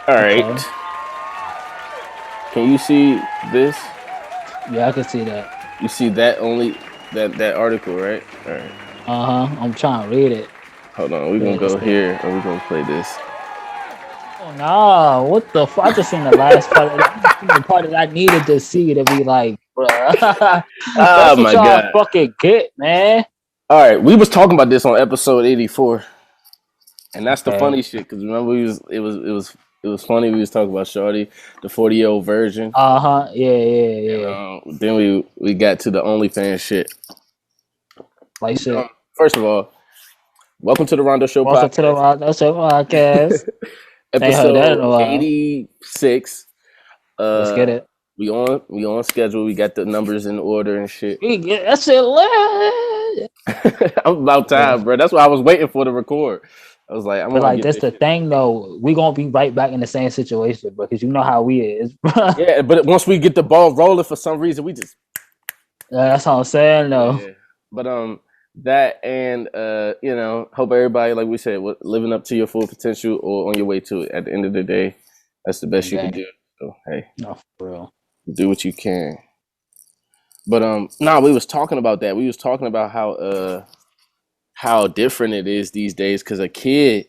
All right. Okay. Can you see this? Yeah, I can see that. You see that only that article, right? All right. I'm trying to read it. Hold on. We're gonna Read this go thing. here and we're gonna play this. Oh no! What the fuck? I just seen the last part. I just seen the part that I needed to see to be like, bruh. Oh That's what my y'all god. fucking get, man. All right. We was talking about this on episode 84. And that's the Okay. funny shit, because remember it was funny. We was talking about Shorty, the 40-year-old virgin. Yeah, yeah, And yeah. then we got to the OnlyFans shit. Like shit. First of all, welcome to the Rondo Show Welcome to the podcast, Rondo Show podcast. Ain't heard that in episode a while. 86. Let's get Uh, it. we on schedule. We got the numbers in order and shit. We get that shit lit. I'm about Yeah. time, bro. That's why I was waiting for the record. I was like, I But want to like get that's this the shit. thing though. We gonna be right back in the same situation, bro. Because you know how we is, bro. Yeah, but once we get the ball rolling, for some reason, we just That's what I'm saying though. yeah. But that and hope everybody, like we said, living up to your full potential or on your way to it. At the end of the day, that's the best you can Okay. do. So hey, No, for real. do what you can. But we was talking about that. We was talking about how different it is these days because a kid,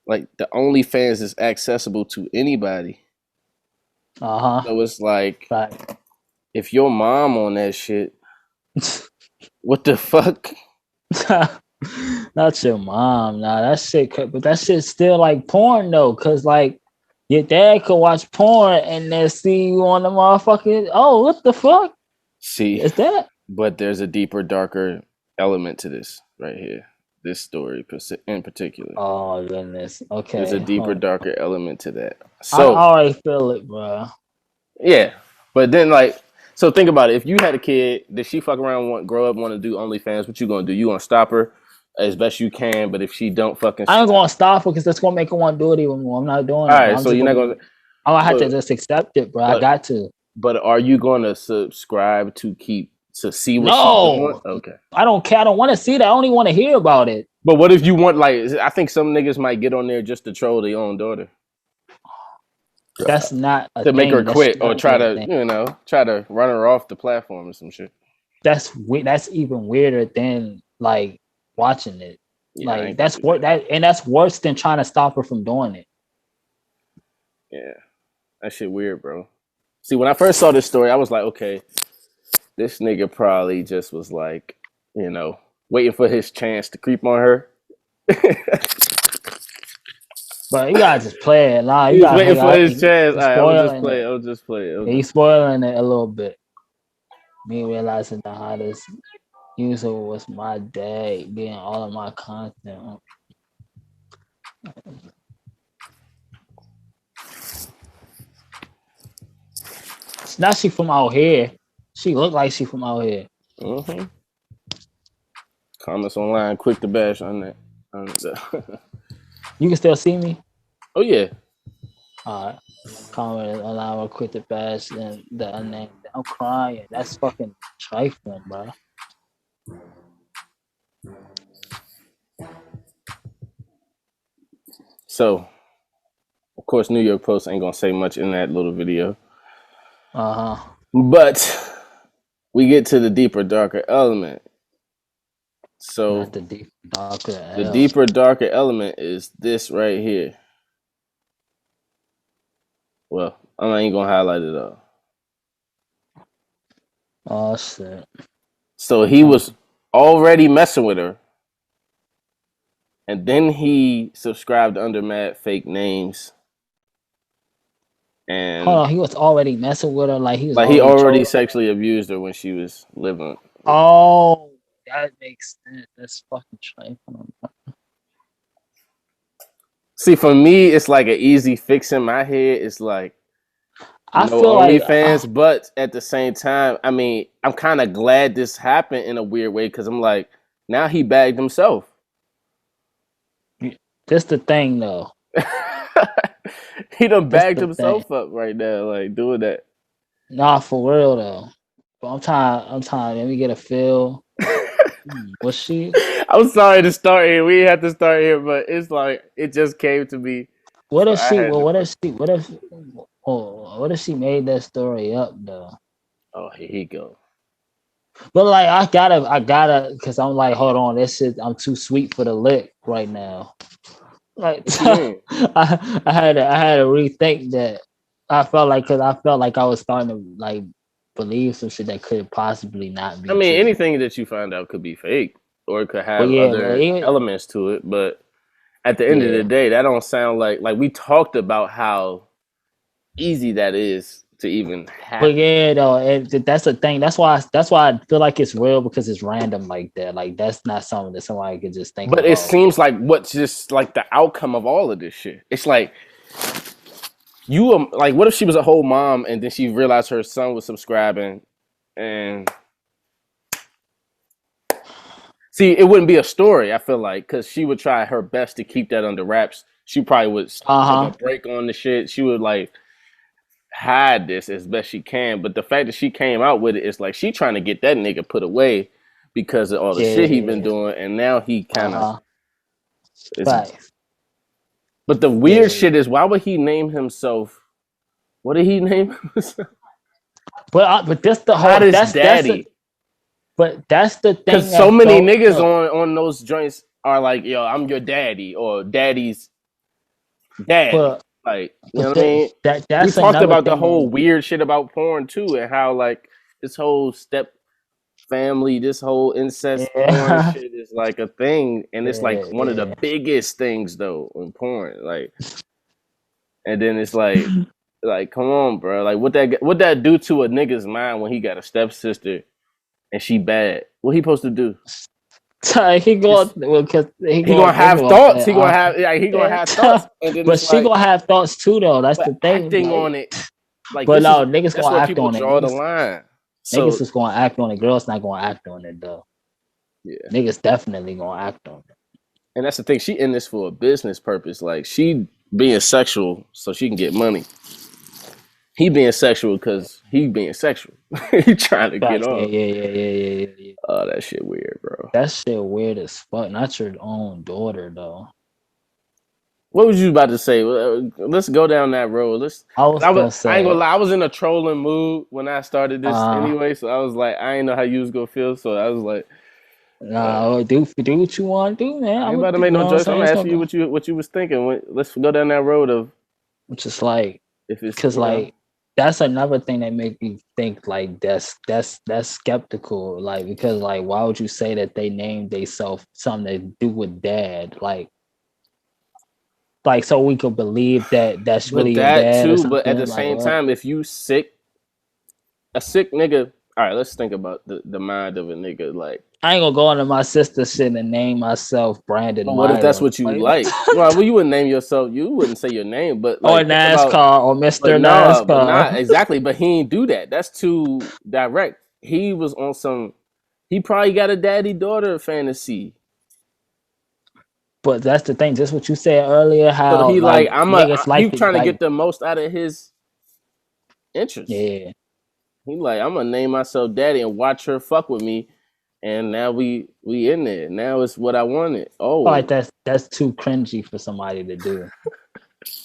like the OnlyFans is accessible to anybody. Uh-huh. So it's like Right. if your mom on that shit, what the fuck? Not your mom. Nah, that shit but that shit's still like porn though. Cause like your dad could watch porn and then see you on the motherfucking what the fuck See, is that? but there's a deeper, darker element to this right here. This story in particular. Oh goodness. There's a Okay. deeper, Hold on. darker element to that. I So already feel it, bro. yeah, but then so think about it. If you had a kid, did she fuck around, grow up, want to do OnlyFans? What you gonna do? You gonna stop her as best you can? But if she don't fucking, I ain't gonna stop because that's gonna make her want to do it even more. I'm not doing all it, bro. right. So you're not gonna. I'm gonna have to So, just accept it, bro. I but got to. but are you gonna subscribe to see what she's doing? No, Okay. I don't care. I don't want to see that. I only want to hear about it. But what if you want I think some niggas might get on there just to troll their own daughter. That's not a To make her thing. That should quit or not be try a to, thing. try to run her off the platform or some shit. That's even weirder than like watching it. Yeah, I Like ain't gonna that's do what that. that's worse than trying to stop her from doing it. Yeah, that shit weird, bro. See, when I first saw this story, I was like, okay, this nigga probably just was like, waiting for his chance to creep on her. But you gotta just play it. Nah, He you was waiting for gotta his chance. All you right, I'll just spoiling play it. it. I'll just play it. Yeah, you spoiling it a little bit. Me realizing the hottest user was my dad getting all of my content. Now she from out here. She look like she from out here. Mm-hmm. Comments online, quick to bash on that. You can still see me? Oh, yeah. Alright. Comment online real quick to bash and the name. I'm crying. That's fucking trifling, bro. So, of course, New York Post ain't gonna say much in that little video. Uh-huh. But we get to the deeper, darker element. So Not the deep darker the hell. deeper, darker element is this right here. Well, I ain't gonna highlight it all. Oh shit. So he was already messing with her. And then he subscribed under mad fake names. And Hold on, he was already messing with her, like he was he already trolling. sexually abused her when she was living. Oh, that makes sense. That's fucking trifling. See, for me, it's like an easy fix in my head. It's like I no feel like OnlyFans, but at the same time, I mean, I'm kind of glad this happened in a weird way because I'm like, now he bagged himself. this the thing though. He done This bagged the himself thing. up right now, like doing that. Nah, for real though. But I'm trying. Let me get a feel. Was she? I'm sorry to start here. We had to start here, but it's like it just came to me. What So if I she? had Well, to. what if she made that story up though? Oh, here he go. But like, I gotta, because I'm like, hold on, this shit, I'm too sweet for the lick right now. Like, What you mean? I had to rethink that. Cause I felt like I was starting to like believe some shit that could possibly not I be mean, true. anything that you find out could be fake, or it could But have yeah, but other even, elements to it. But at the end of the yeah, day, that don't sound like we talked about how easy that is to even but happen. yeah, though, that's the thing. That's why I feel like it's real because it's random like that. Like that's not something that somebody could just think But of. it Oh, seems like what's just like the outcome of all of this shit. It's like like, what if she was a whole mom and then she realized her son was subscribing, and see, it wouldn't be a story. I feel like because she would try her best to keep that under wraps. She probably would take a uh huh, break on the shit. She would like hide this as best she can. But the fact that she came out with it, it's like she trying to get that nigga put away because of all the shit he been yeah, doing, and now he uh kind of huh, is. facts, But the weird yeah. shit is, why would he name himself? What did he name himself? But that's the whole. Hottest Daddy. But that's the thing Because so that many don't niggas look. on those joints are like, yo, I'm your daddy or daddy's daddy. But Like, you know but what I mean? We that's talked another about the thing whole that weird shit about porn too, and how like this whole step family, this whole incest porn yeah shit is like a thing, and it's like yeah one of the yeah. biggest things though in porn. Like, and then it's like, come on, bro. Like, what that do to a nigga's mind when he got a stepsister and she bad? What he supposed to do? So he going It's, well because he he gonna going think have about thoughts. that. He gonna have like he gonna have thoughts, and then But it's she like, gonna have thoughts too though. That's but the thing. acting Like, on it, like but this is no, niggas that's gonna where act people on it. draw the line. Niggas So is gonna act on it. Girls not gonna act on it though. yeah, Niggas definitely gonna act on it. and that's the thing. She in this for a business purpose. Like, she being sexual so she can get money. He being sexual because he being sexual. He trying to get Facts. Yeah, off. yeah, yeah, yeah, yeah, yeah. Oh, that shit weird, bro. That shit weird as fuck. Not your own daughter though. What was you about to say? Let's go down that road. I was gonna I ain't gonna say, lie. I was in a trolling mood when I started this uh, anyway. So I was like, I ain't know how you was gonna feel. So I was like, nah, do what you want to do, man. I ain't I'm about gonna, to you make know no what I'm judgment. I'm saying? gonna It's ask gonna you go. what you was thinking. Let's go down that road of It's just like, if it's cause like that's another thing that make me think like that's skeptical. Like because like why would you say that they named themselves something to do with dad? Like so we could believe that that's really but your that dad or too. But at the something. Like same what? time, if you sick, a sick nigga. All right, let's think about the mind of a nigga. Like, I ain't gonna go into my sister's shit and name myself Brandon but what if that's Myron. what you Like like? Well, you wouldn't name yourself. You wouldn't say your name, but or like, think about. NASCAR or But Mr. no, but not NASCAR. exactly. But he ain't do that. That's too direct. He was on some. He probably got a daddy daughter fantasy. But that's the thing, just what you said earlier, So how he like like niggas he like to trying to like get the most out of his interest. yeah. He like, I'm gonna name myself daddy and watch her fuck with me, and now we in there. Now it's what I wanted. I feel like Oh, that's too cringy for somebody to do.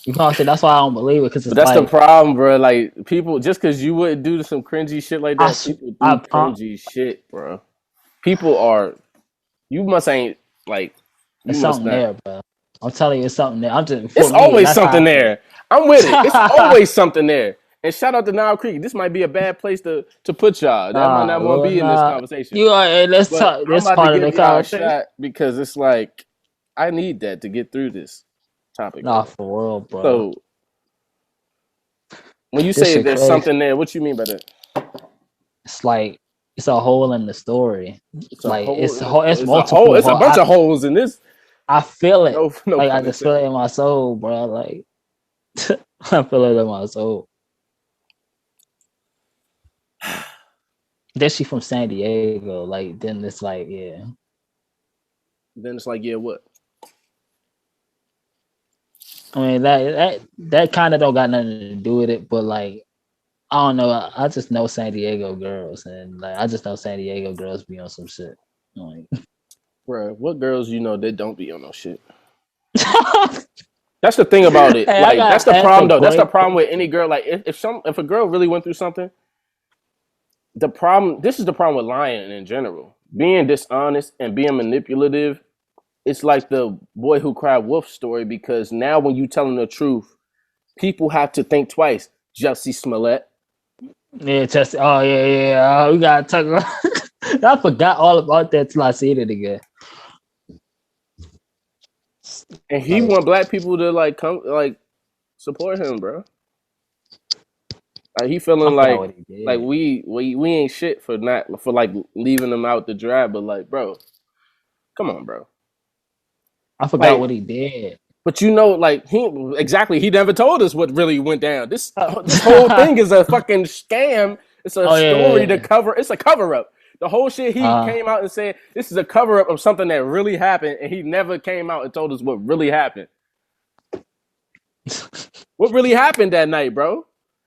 You know what I'm saying? That's why I don't believe it because but it's that's the like problem, bro. Like, people, just because you wouldn't do some cringy shit like that, people do I cringy shit, bro. People are. You must ain't like. You it's must something not. there, bro. I'm telling you, it's something there. I'm just for It's me. always That's how I something feel. there. I'm with it. It's always something there. And shout out to Nile Creek. This might be a bad place to put y'all. That might not want to Well, be in this nah. conversation. You are. Hey, let's But talk. I'm This about to part of the give y'all a conversation. shot because it's like I need that to get through this topic right Nah, now. for real, bro. So when you This say shit there's crazy. something there, what you mean by that? It's like it's a hole in the story. It's a Like hole in the it's it's a hole. multiple It's a hole. bunch of holes in this. I feel it. No Like I pun just feel it intended. in my soul, bro. Like I feel it in my soul. Then she from San Diego. Like then it's like yeah. Then it's like, yeah, what? I mean that kind of don't got nothing to do with it, but like I don't know. I just know San Diego girls, and like I just know San Diego girls be on some shit. Like, Bro, what girls you know that don't be on no shit? That's the thing about it. Hey, I Like that's gotta the ask a problem though. That's the great problem with question. any girl. Like if a girl really went through something, the problem. This is the problem with lying in general. Being dishonest and being manipulative. It's like the boy who cried wolf story because now when you telling the truth, people have to think twice. Jussie Smollett. Yeah, just oh yeah. We gotta talk about. I forgot all about that till I seen it again. And he Like want black people to like come like support him, bro. Like he I feeling forgot what he like did. we ain't shit for not for like leaving them out the draft, but like, bro, come on, bro. I forgot Like, what he did. but like he never told us what really went down. This whole Oh, thing is a fucking scam. It's a oh story to yeah. cover. It's a cover up. The whole shit he Uh, came out and said this is a cover up of something that really happened, and he never came out and told us what really happened. What really happened that night, bro?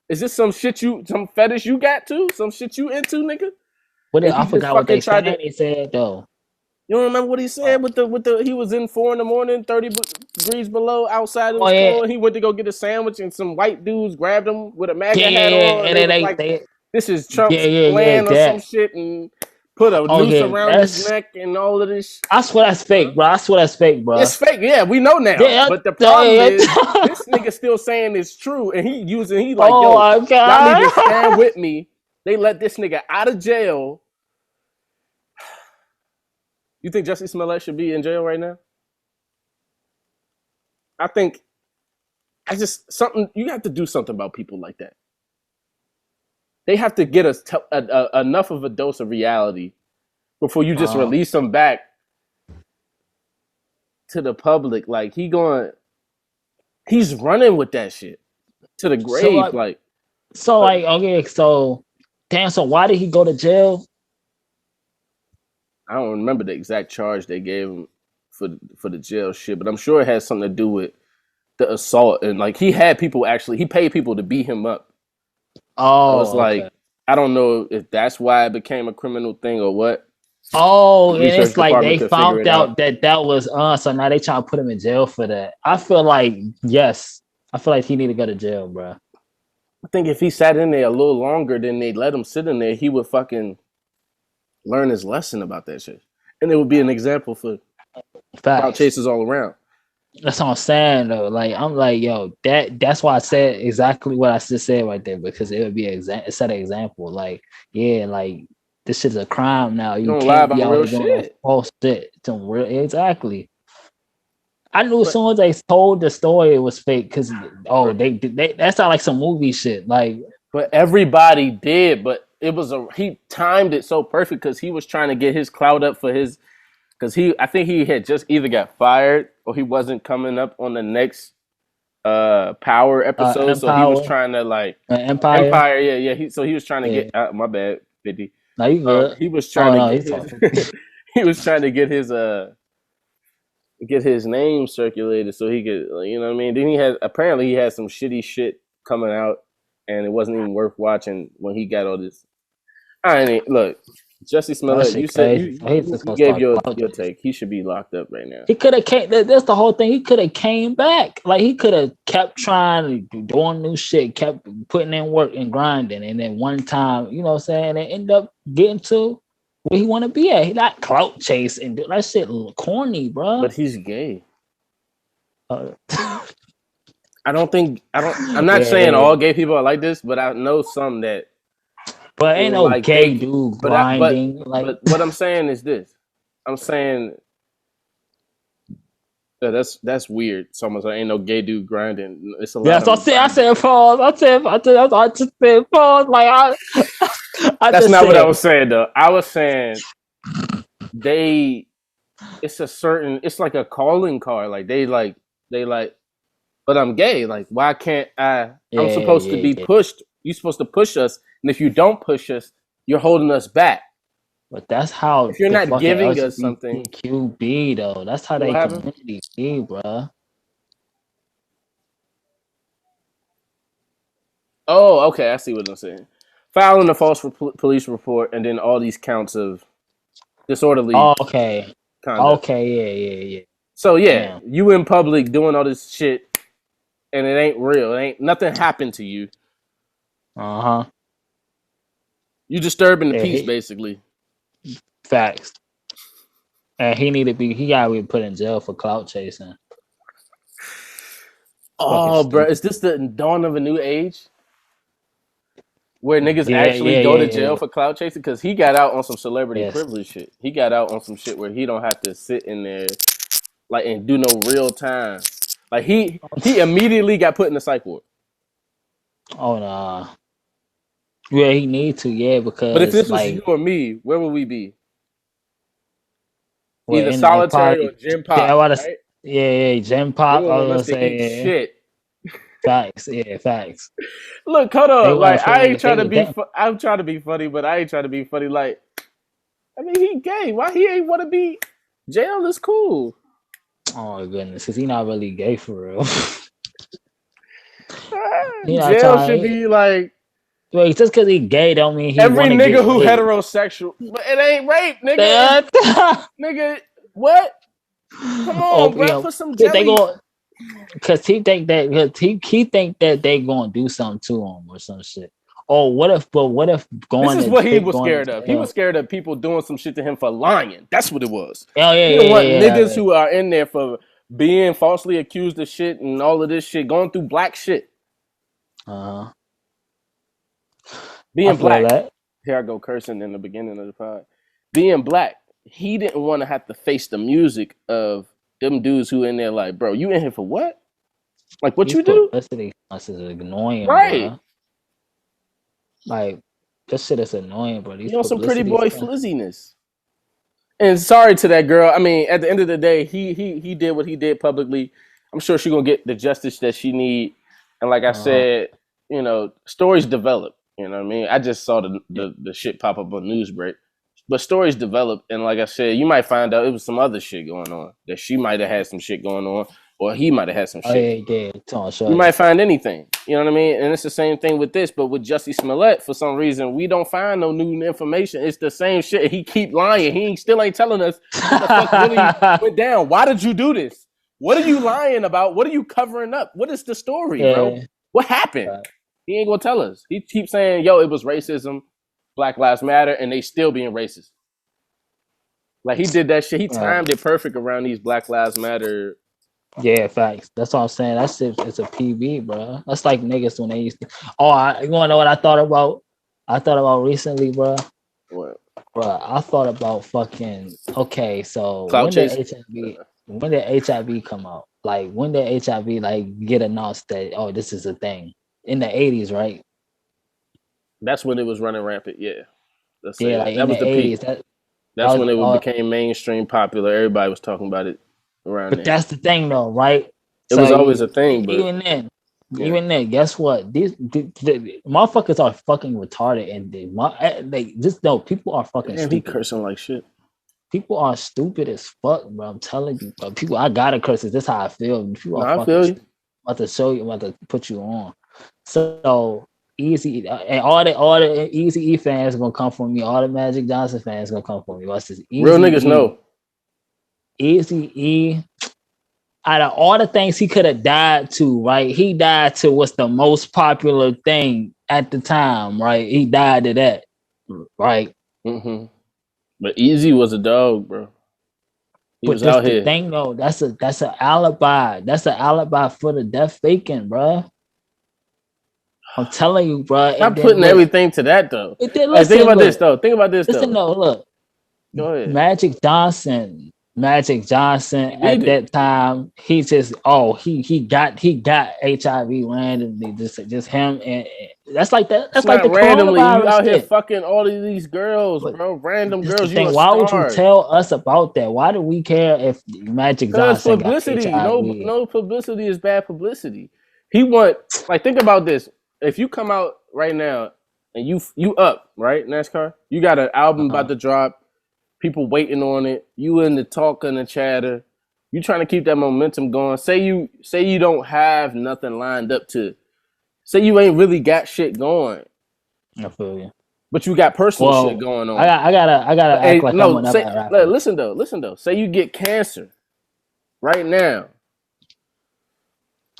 Is this some fetish you got to? Some shit you into, nigga? And I he just forgot what fucking they tried said. to. They said though. You don't remember what he Uh, said with the he was in 4 in the morning, 30 degrees below outside of the oh yeah, store. And he went to go get a sandwich, and some white dudes grabbed him with a yeah, MAGA yeah, hat yeah. on, and And they then was like, they "This is yeah, Trump's yeah, yeah. plan or some That. shit," and put a Oh noose yeah, around his that's. neck and all of this. I swear that's fake, bro. I swear that's fake, bro. It's fake, yeah, we know now. Yeah. But the problem Yeah. is, this nigga still saying it's true, and he like, Oh yo, my y'all need to god. stand with me. They let this nigga out of jail. You think Jussie Smollett should be in jail right now? I think I just something you have to do something about people like that. They have to get us enough of a dose of reality before you just Wow. release them back to the public. Like he's running with that shit to the So grave. like, Like uh, okay, so damn. So why did he go to jail? I don't remember the exact charge they gave him for the jail shit, but I'm sure it has something to do with the assault and like he paid people to beat him up. So it's Oh, okay. like I don't know if that's why it became a criminal thing or what. Oh, The and research it's like department they could figure found it out. out that was so now they trying to put him in jail for that. I feel like yes, I feel like he need to go to jail, bro. I think if he sat in there a little longer than they let him sit in there, he would fucking learn his lesson about that shit. And it would be an example for clout Facts. chasers all around. That's what I'm saying though. Like I'm like, yo, that's why I said exactly what I just said right there because it would be set an example. Like, yeah, like this shit's a crime now. You You don't lie can't be about out real here doing no shit. false shit. Some real exactly. I knew as But soon as they told the story it was fake because they that sounded like some movie shit. Like but everybody did, but he timed it so perfect because he was trying to get his clout up for his because I think he had just either got fired or he wasn't coming up on the next Power episode, so he was Empower, trying to like Empire. Empire, so he was trying to Yeah, get my bad, 50. no, you good. He was Oh trying to no, get he's his talking. he was trying to get his name circulated so he could, you know what I mean? Then he had some shitty shit coming out, and it wasn't even worth watching when he got all this. I mean, look, Jussie That Smollett, you shit said crazy. So he's just you gonna gave start cloud your chasing. take. He should be locked up right now. He could have came. That's the whole thing. He could have came back. Like he could have kept trying, doing new shit, kept putting in work and grinding, and then one time, you know what I'm saying, and end up getting to where he want to be at. He not clout chase and do that shit corny, bro. But he's gay. Uh, I'm not saying yeah, all gay people are like this, but I know some that but ain't feel no like gay dude grinding like. but what I'm saying is this. I'm saying that's weird. Someone's like, ain't no gay dude grinding. It's a Yeah, lot of so I them said, I grinding. said pause. I just said pause. Like I That's just not what I said, was saying though. I was saying they it's like a calling card. Like they like, but I'm gay. Like why can't I'm yeah, supposed to yeah, be yeah. pushed. You're supposed to push us, and if you don't push us, you're holding us back. But that's how If you're the not fucking giving us something, LGBTQ be though. That's how what they happened? community be, bro. Oh, okay, I see what I'm saying. Filing a false police report, and then all these counts of disorderly Okay, conduct. okay, yeah, yeah, yeah. So yeah, Damn. you in public doing all this shit, and it ain't real. It ain't nothing happened to you. You disturbing the peace, basically. Facts. And he gotta be put in jail for clout chasing. Oh, bro, is this the dawn of a new age? Where niggas actually go to jail for clout chasing? Because he got out on some celebrity privilege shit. He got out on some shit where he don't have to sit in there like and do no real time. Like he immediately got put in the psych ward. Oh nah. Yeah, he need to, because but if this was you or me, where would we be? Well, either solitary or gym pop. Right? Yeah, gym pop. I was gonna say shit. Facts, yeah, facts. Look, hold on. Like I ain't trying to be. I'm trying to be funny, but I ain't trying to be funny. Like, I mean, he gay. Why he ain't want to be? Jail is cool. Oh my goodness, because he not really gay for real. Jail should be like. Wait, just because he gay don't mean he every nigga who heterosexual, but it ain't rape, nigga. Nigga, what? Come on, bro. Put some jelly. Because he think that they gonna do something to him or some shit. Oh, what if going? This is what he was scared of. He was scared of people doing some shit to him for lying. That's what it was. Oh yeah, he didn't want niggas who are in there for being falsely accused of shit and all of this shit, going through black shit. Being black. Here I go cursing in the beginning of the pod. Being black, he didn't want to have to face the music of them dudes who in there like, bro, you in here for what? Like, what you do? This is annoying, right? Bro. Like, this shit is annoying, bro. You know, some pretty boy flizziness. And sorry to that girl. I mean, at the end of the day, he did what he did publicly. I'm sure she's gonna get the justice that she need. And like I said, you know, stories develop. You know what I mean? I just saw the shit pop up on Newsbreak. But stories develop, and like I said, you might find out it was some other shit going on. That she might have had some shit going on, or he might have had some shit. You might find anything. You know what I mean? And it's the same thing with this, but with Jussie Smollett, for some reason, we don't find no new information. It's the same shit. He keep lying. He still ain't telling us what the fuck really went down. Why did you do this? What are you lying about? What are you covering up? What is the story, bro? What happened? Right. He ain't gonna tell us. He keeps saying, yo, it was racism. Black Lives Matter, and they still being racist. Like, he did that shit. He timed it perfect around these Black Lives Matter. Yeah, facts. That's what I'm saying. That shit is a PB, bro. That's like niggas when they used to. Oh, you wanna know what I thought about? I thought about recently, bro. What? Bro, I thought about fucking. Okay, so when did HIV come out? Like, when did HIV like get announced that this is a thing in the 80s, right? That's when it was running rampant, yeah. Like that was the 80s, peak. That's when it became mainstream popular. Everybody was talking about it around there. But that's the thing, though, right? It was always a thing, but even then, guess what? These motherfuckers are fucking retarded, and they just know people are fucking stupid. He cursing like shit. People are stupid as fuck, bro. I'm telling you, bro. People, I gotta curse. This is how I feel. People are I feel you. I'm about to show you. I'm about to put you on. So. Easy and all the Easy E fans are gonna come for me. All the Magic Johnson fans are gonna come for me. What's this? Real niggas know. Easy E. Out of all the things he could have died to, right? He died to what's the most popular thing at the time, right? He died to that, right? Mm-hmm. But Easy was a dog, bro. He was out here. Thing though, that's an alibi. That's an alibi for the death faking, bro. I'm telling you, bro. Stop putting everything to that, though. Think about this, though. Listen, though. Look. Go ahead. Magic Johnson at that time, he just he got HIV randomly. Just him, and that's like that. That's like the randomly. You out here fucking all of these girls, bro. Random girls. Why would you tell us about that? Why do we care if Magic Johnson publicity? Got HIV? No publicity is bad publicity. Think about this. If you come out right now and you up, right, NASCAR? You got an album about to drop, people waiting on it, you in the talk and the chatter, you trying to keep that momentum going. Say you don't have nothing lined up say you ain't really got shit going. I feel you. But you got personal shit going on. I gotta act like I'm another rapper. Listen though. Say you get cancer right now.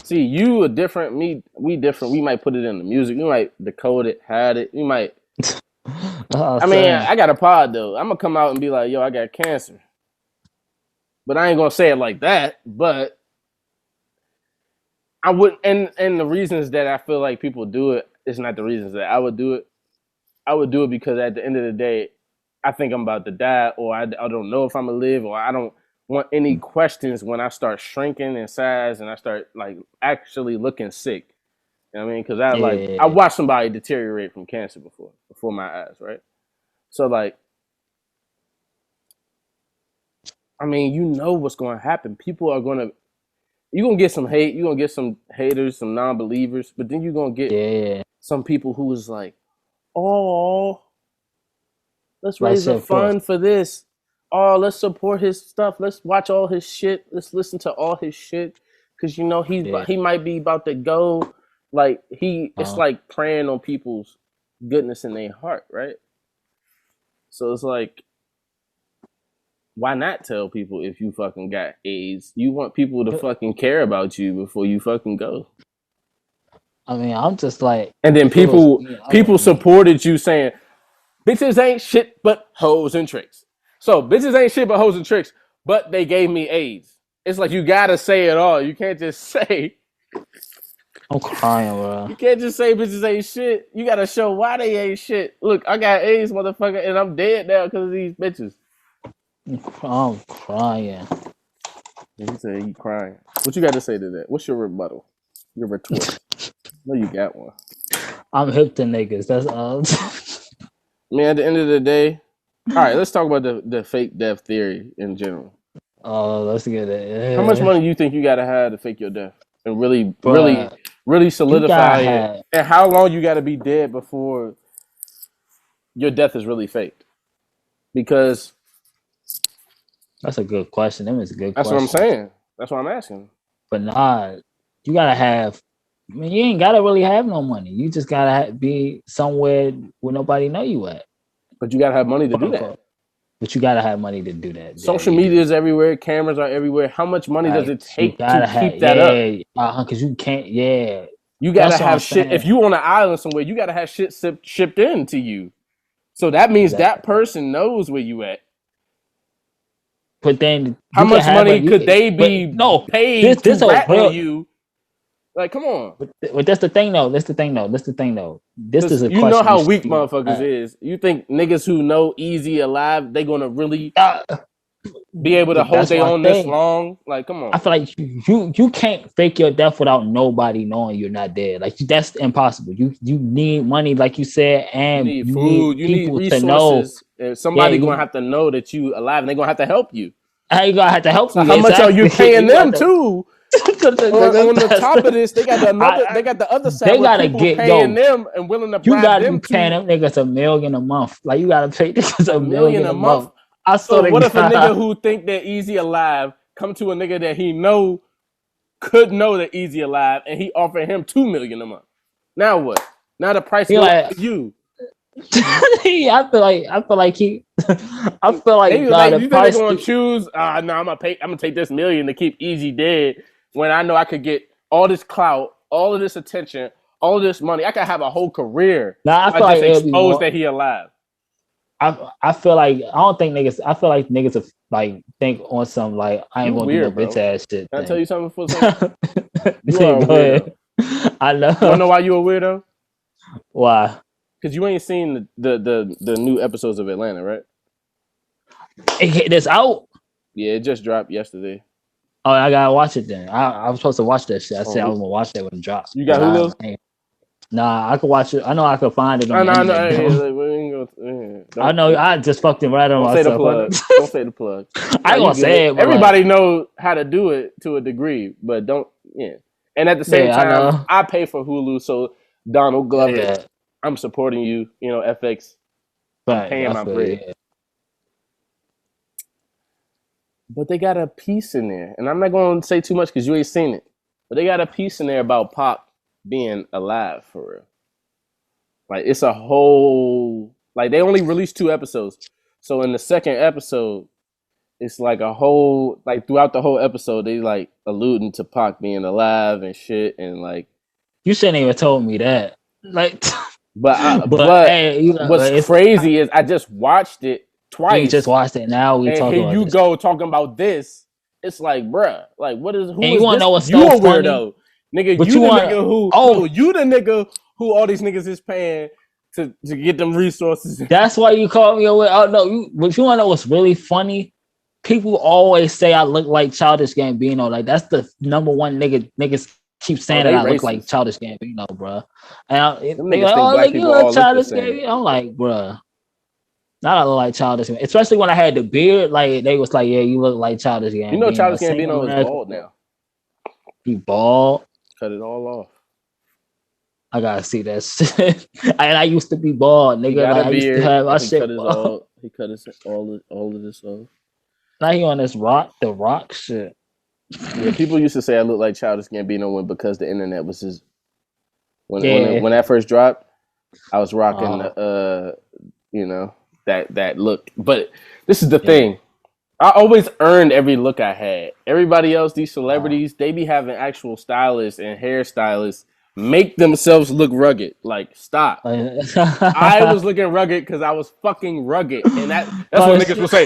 See, you are different. We different. We might put it in the music. We might decode it, hide it. We might. I mean, I got a pod though. I'm gonna come out and be like, "Yo, I got cancer," but I ain't gonna say it like that. But I wouldn't. And the reasons that I feel like people do it is not the reasons that I would do it. I would do it because at the end of the day, I think I'm about to die, or I don't know if I'm gonna live, or I don't want any questions when I start shrinking in size and I start like actually looking sick. You know what I mean? Because I watched somebody deteriorate from cancer before my eyes, right? So like, I mean, you know what's going to happen. People are going to, you're going to get some hate. You're going to get some haters, some non-believers, but then you're going to get some people who is like, oh, let's raise a fund for this. Oh, let's support his stuff. Let's watch all his shit. Let's listen to all his shit. Because, you know, he might be about to go. Like, it's like preying on people's goodness in their heart, right? So it's like, why not tell people if you fucking got AIDS? You want people to fucking care about you before you fucking go. I mean, I'm just like, and then people supported you saying, bitches ain't shit but hoes and tricks. So bitches ain't shit but hoes and tricks, but they gave me AIDS. It's like you gotta say it all. You can't just say. I'm crying, bro. You can't just say bitches ain't shit. You gotta show why they ain't shit. Look, I got AIDS, motherfucker, and I'm dead now because of these bitches. I'm crying. He said he crying. What you got to say to that? What's your rebuttal? Your retort? No, you got one. I'm hip to niggas. That's all. Man, at the end of the day, all right, let's talk about the fake death theory in general. Oh, let's get it. How much money do you think you got to have to fake your death and really solidify it? And how long you got to be dead before your death is really faked? Because that's a good question. That was a good question. That's what I'm saying. That's what I'm asking. But nah, you got to have, I mean, you ain't got to really have no money. You just got to be somewhere where nobody know you at. But you got to have money to do that. But you gotta have money to do that. Social media is everywhere. Cameras are everywhere. How much money does it take to keep that up? Because you can't. Yeah, you gotta have shit. If you on an island somewhere, you gotta have shit shipped in to you. So that means that person knows where you at. But then, how much money could they be paid to rat on you? Like, come on. But that's the thing, though. This is a question. You know how weak motherfuckers is. You think niggas who know Easy alive, they gonna really be able to hold their own this long? Like, come on. I feel like you can't fake your death without nobody knowing you're not dead. Like, that's impossible. You need money, like you said, and you need food. You need resources. And somebody gonna have to know that you alive, and they gonna have to help you. How you gonna have to help you? How much are you paying them too? on the top of this, they got the other side. They gotta get paying them and willing to. You gotta be paying them niggas $1 million a month. Like, you gotta pay niggas $1 million a month. So what if a nigga who think that Easy alive come to a nigga that he could know that Easy alive, and he offered him $2 million a month? Now what? Now the price goes up for you. I feel like you think they're gonna choose? No, I'm gonna take this $1 million to keep Easy dead. When I know I could get all this clout, all of this attention, all of this money, I could have a whole career. I feel like exposed that he alive. I feel like I feel like niggas are, like, think on some, like, I ain't gonna do no bitch ass shit. Can I tell you something for a second? You are a weirdo. I know. You wanna know why you a weirdo? Why? Because you ain't seen the new episodes of Atlanta, right? It's out. Yeah, it just dropped yesterday. Oh, I gotta watch it then. I was supposed to watch that shit. I said I was gonna watch that when it drops. You got Hulu? Nah, I could watch it. I know I could find it. I know. I just fucked it right on myself. Don't say the plug. I ain't gonna say it. Everybody knows how to do it to a degree, but don't. Yeah. And at the same time, I pay for Hulu, so Donald Glover, I'm supporting you. You know, FX, paying my bread. Yeah. But they got a piece in there, and I'm not going to say too much because you ain't seen it. But they got a piece in there about Pac being alive for real. Like, it's a whole, like, they only released 2 episodes. So in the second episode, it's like a whole like throughout the whole episode they like alluding to Pac being alive and shit and like You shouldn't even told me that. Like, but hey, you know, what's crazy is I just watched it you just twice watched it. Now we and talking here about you this. go talking about this. It's like, bruh, like what is who And is you want to this? know what's You so a funny? weirdo, nigga. But You you the want nigga who oh, no, you the nigga who all these niggas is paying to get them resources. that's why you called me away. Oh no, but you want to know what's really funny? People always say I look like Childish Gambino. Like that's the number one niggas keep saying that they I look racist. like Childish Gambino, bro. And Them they niggas like, think oh, black look, you people look all look the Childish same. Gambino. I'm like, bro. Not I look like Childish, especially when I had the beard. Like they was like, "Yeah, you look like Childish Gambino." You know, Childish Gambino is bald now. He bald. Cut it all off. I gotta see that shit. And I used to be bald, nigga. He got like, a I used beard. to have my He shit. cut his all. He cut his all of this off. Now he on this the rock shit. Yeah, people used to say I look like Childish Gambino because the internet was his. When that first dropped, I was rocking the you know that look. But this is the thing. I always earned every look I had. Everybody else, these celebrities, they be having actual stylists and hairstylists make themselves look rugged. Like, stop. I was looking rugged because I was fucking rugged. And that's what niggas will say.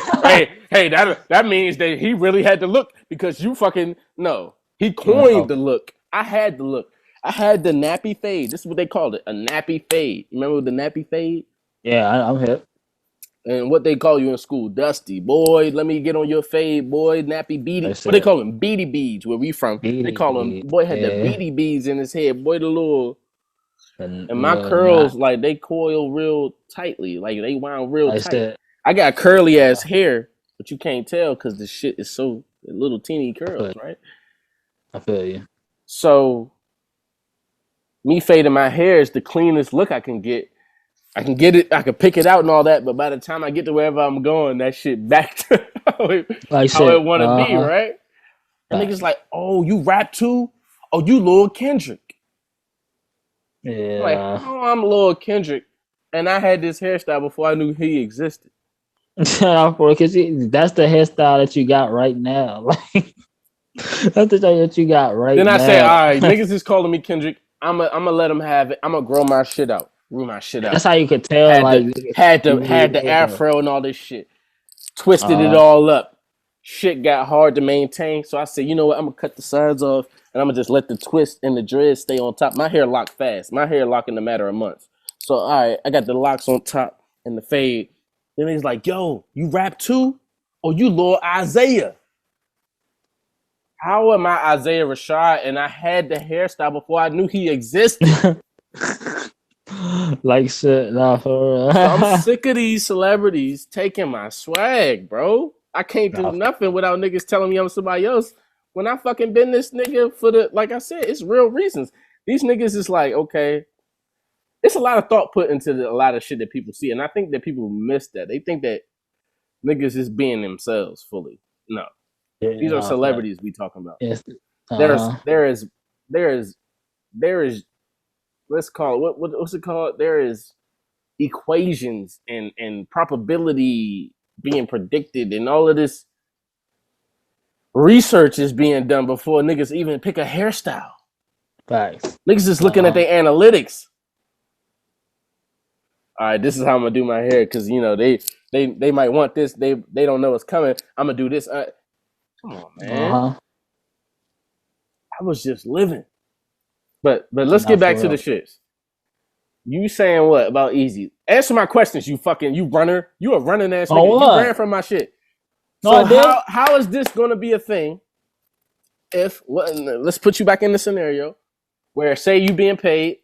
Hey, that means that he really had to look because you fucking no. He coined the look. I had the look. I had the nappy fade. This is what they called it. A nappy fade. Remember the nappy fade? Yeah, I'm hip. And what they call you in school, Dusty boy. Let me get on your fade, boy. Nappy beady. What they call him? Beady beads. Where we from? They call him. Boy had the beady beads in his head. Boy, the little. And my curls like they coil real tightly. Like they wound real tight. I got curly ass hair, but you can't tell because the shit is so little teeny curls, right? I feel you. So me fading my hair is the cleanest look I can get. I can get it, I can pick it out and all that, but by the time I get to wherever I'm going, that shit back to how it want to be, right? And niggas like, oh, you rap too? Oh, you Lil Kendrick. Yeah. Like, oh, I'm Lil Kendrick. And I had this hairstyle before I knew he existed. Because that's the hairstyle that you got right now. Like, that's the thing that you got right now. Then I say, all right, niggas is calling me Kendrick. I'm gonna let them have it. I'm gonna grow my shit out. That's how you could tell. Had the afro and all this shit. Twisted it all up. Shit got hard to maintain. So I said, you know what? I'm gonna cut the sides off and I'm gonna just let the twist and the dreads stay on top. My hair locked fast. My hair lock in a matter of months. So all right, I got the locks on top and the fade. Then he's like, yo, you rap too? Or you Lord Isaiah? How am I Isaiah Rashad? And I had the hairstyle before I knew he existed. Like shit, nah, for real. So I'm sick of these celebrities taking my swag, bro. I can't do nothing without niggas telling me I'm somebody else. When I fucking been this nigga for like I said, it's real reasons. These niggas is like, okay, it's a lot of thought put into a lot of shit that people see. And I think that people miss that. They think that niggas is being themselves fully. No. These are celebrities we talking about. Yes. There is let's call it what's it called? There is equations and probability being predicted and all of this research is being done before niggas even pick a hairstyle. Facts. Niggas is looking at their analytics. All right, this is how I'm gonna do my hair because you know they might want this. They don't know what's coming. I'm gonna do this. Come on, man. I was just living. But let's get back to the shits. You saying what about Easy? Answer my questions, you runner. You a running ass nigga. You ran from my shit. No, so how is this gonna be a thing if let's put you back in the scenario where say you being paid,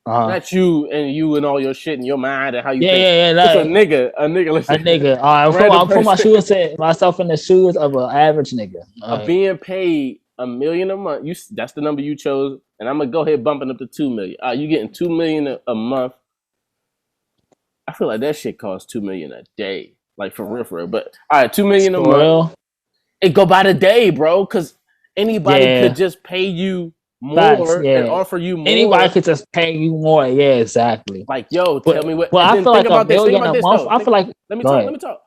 not you and all your shit in your mind and how you think. It's a nigga. Listen, a nigga. All right, I'll put myself in the shoes of an average nigga. Being paid $1 million a month. That's the number you chose, and I'm gonna go ahead bumping up to $2 million. You getting $2 million a month? I feel like that shit costs $2 million a day, like for real. But all right, $2 million a month. It go by the day, bro, because anybody could just pay you more and offer you more. Anybody could just pay you more. Yeah, exactly. Like, yo, tell me what. Well, I feel like $1 million a month. I feel like let me talk.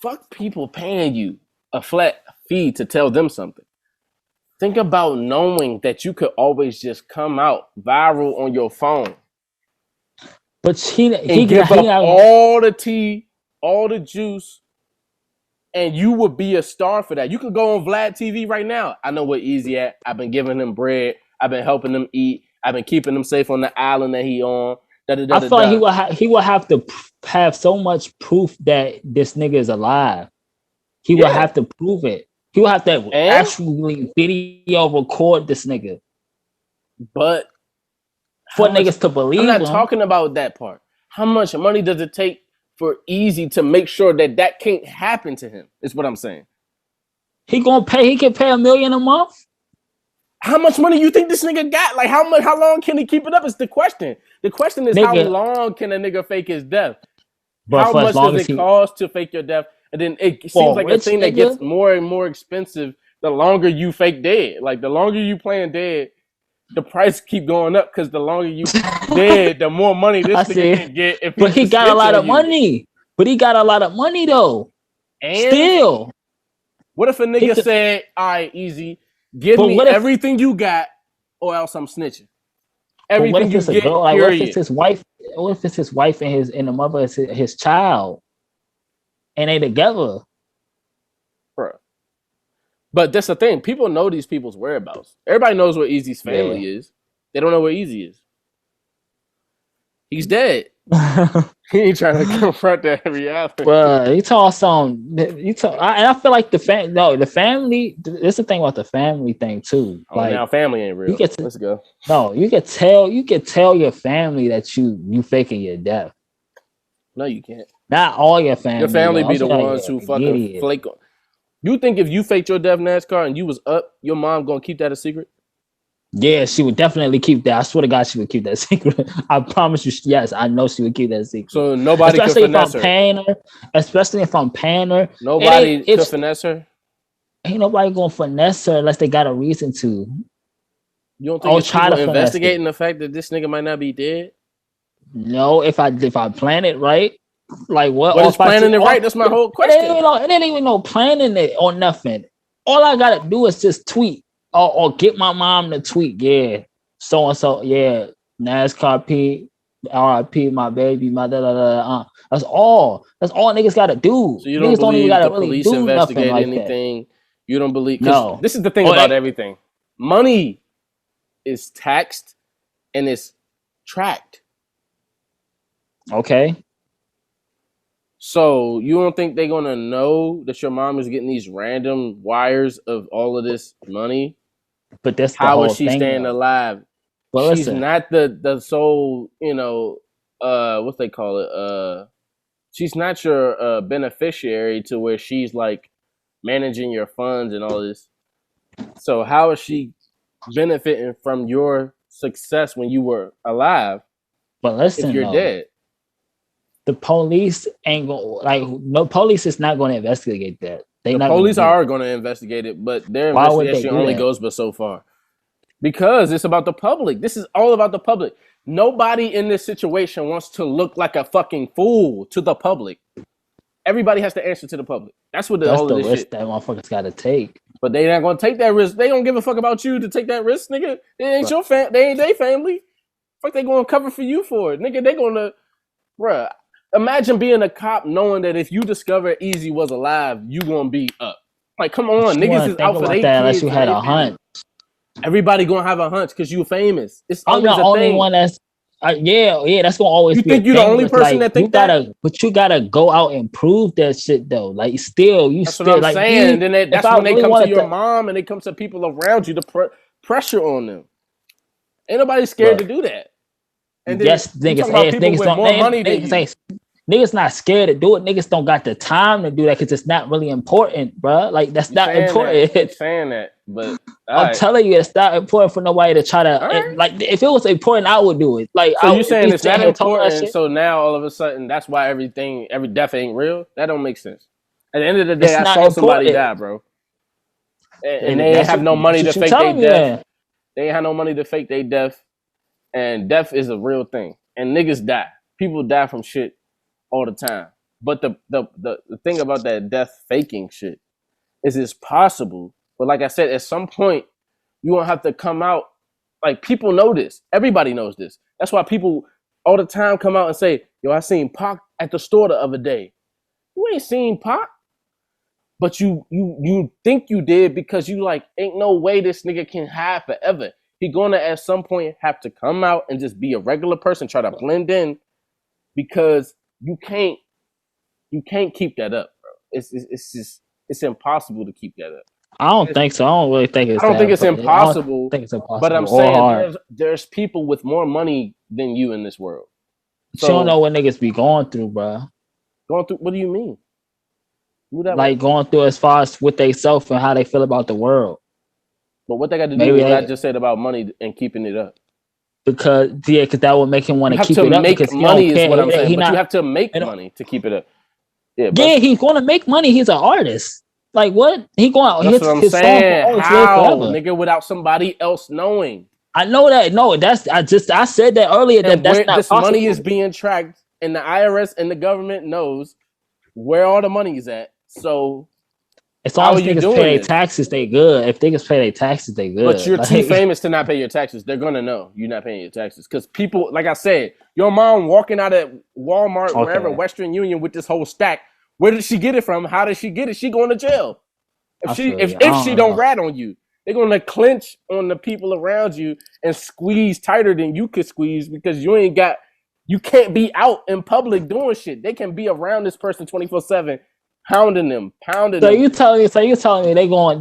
fuck people paying you a flat fee to tell them something. Think about knowing that you could always just come out viral on your phone. But he give up all the tea, all the juice, and you would be a star for that. You could go on Vlad TV right now. I know where Easy at. I've been giving him bread. I've been helping him eat. I've been keeping him safe on the island that he on. I feel like he will have to have so much proof that this nigga is alive. He will have to prove it. He will have to actually video record this nigga. But for niggas to believe I'm not talking about that part. How much money does it take for Easy to make sure that that can't happen to him? Is what I'm saying. He can pay $1 million a month. How much money you think this nigga got? Like how long can he keep it up? Is the question. The question is, how long can a nigga fake his death? How much does it cost to fake your death? And then it seems like a thing that gets more and more expensive the longer you fake dead. Like the longer you playing dead, the price keep going up because the longer you dead, the more money this nigga can get. But he got a lot of money. But he got a lot of money though. And still, what if a nigga said, "All right, Easy, give me everything you got, or else I'm snitching." Everything you get. Like, what if it's his wife? What if it's his wife and the mother is his child, and they together? Bro. But that's the thing. People know these people's whereabouts. Everybody knows where Easy's family is. They don't know where Easy is. He's dead. He ain't trying to confront that reality. Bro, you talk some. And I feel like the family. There's the thing about the family thing too. Like, now family ain't real. Let's go. No, you could tell your family that you faking your death. No, you can't. Not all your family. Your family be the ones who fucking flake on. You think if you faked your death NASCAR and you was up, your mom gonna keep that a secret? Yeah, she would definitely keep that. I swear to God, she would keep that secret. I promise you. Yes, I know she would keep that secret. So nobody could finesse her. Especially if I'm paying her. Nobody could finesse her? Ain't nobody gonna finesse her unless they got a reason to. You don't think people investigating the fact that this nigga might not be dead? No, if I plan it right. Like what? What is planning it right? That's my whole question. It ain't even no planning it or nothing. All I gotta do is just tweet or get my mom to tweet. Yeah, so and so. Yeah, NASCAR P, RIP, my baby, my da da da. That's all. That's all niggas gotta do. So you don't believe the police investigate anything? You don't believe? No. This is the thing about everything. Money is taxed and it's tracked. Okay. So you don't think they're gonna know that your mom is getting these random wires of all of this money? But that's how is she staying alive? Well, she's not the sole, what they call it. She's not your beneficiary to where she's like managing your funds and all this. So how is she benefiting from your success when you were alive? But listen, if you're dead. The police ain't going no police is not going to investigate that. The police are going to investigate it, but their investigation only goes but so far. Because it's about the public. This is all about the public. Nobody in this situation wants to look like a fucking fool to the public. Everybody has to answer to the public. That's what all of this risk shit that motherfuckers got to take. But they not going to take that risk. They don't give a fuck about you to take that risk, nigga. They ain't your family. They ain't their family. Fuck, they going to cover for you for it, nigga. They going to, bruh. Imagine being a cop knowing that if you discover Easy was alive, you gonna be up. Like, come on, niggas is out for their kids. Unless you had a hunch. Everybody gonna have a hunch because you famous. It's I'm the only one that's. Yeah, that's gonna always. You think you're the only person that think that? But you gotta go out and prove that shit though. Like, still, that's what I'm saying. Then that's when they come to your mom and they come to people around you to pressure on them. Ain't nobody scared to do that. And then yes, niggas don't. More money than you. Niggas not scared to do it. Niggas don't got the time to do that because it's not really important, bro. Like, that's not important. I'm saying that, but I'm telling you, it's not important for nobody to try to. Like, if it was important, I would do it. Like, so you saying it's not important? So now all of a sudden, that's why every death ain't real. That don't make sense. At the end of the day, I saw somebody die, bro, and they ain't have no money to fake their death. They ain't have no money to fake their death, and death is a real thing. And niggas die. People die from shit all the time. But the thing about that death faking shit is it's possible. But like I said, at some point you won't have to come out. Like people know this. Everybody knows this. That's why people all the time come out and say, "Yo, I seen Pac at the store the other day." You ain't seen Pac, but you think you did because you like ain't no way this nigga can have forever. He gonna at some point have to come out and just be a regular person, try to blend in, because you can't keep that up, bro. It's impossible to keep that up. I don't think so. I don't really think it's I don't that. think it's impossible. I think it's impossible. But I'm or saying hard. there's people with more money than you in this world. So, you don't know what niggas be going through, bro. Going through? What do you mean? Like going through as far as with they self and how they feel about the world. But what they got to do with what I just said about money and keeping it up? Because that would make him want to keep it up. Because money is what I'm saying. But you have to make money to keep it up. Yeah, he's going to make money. He's an artist. Like what? He going. That's what I'm saying. How, nigga, without somebody else knowing? I know that. No, I said that earlier. That's not this possible. Money is being tracked, and the IRS and the government knows where all the money is at. So as long as niggas pay their taxes, they good. If niggas pay their taxes, they good. But you're too famous to not pay your taxes. They're gonna know you're not paying your taxes because people, like I said, your mom walking out at Walmart, wherever, Western Union with this whole stack. Where did she get it from? How did she get it? She going to jail. If she don't rat on you, they're gonna clinch on the people around you and squeeze tighter than you could squeeze because you can't be out in public doing shit. They can be around this person 24/7, pounding them. So you telling me they going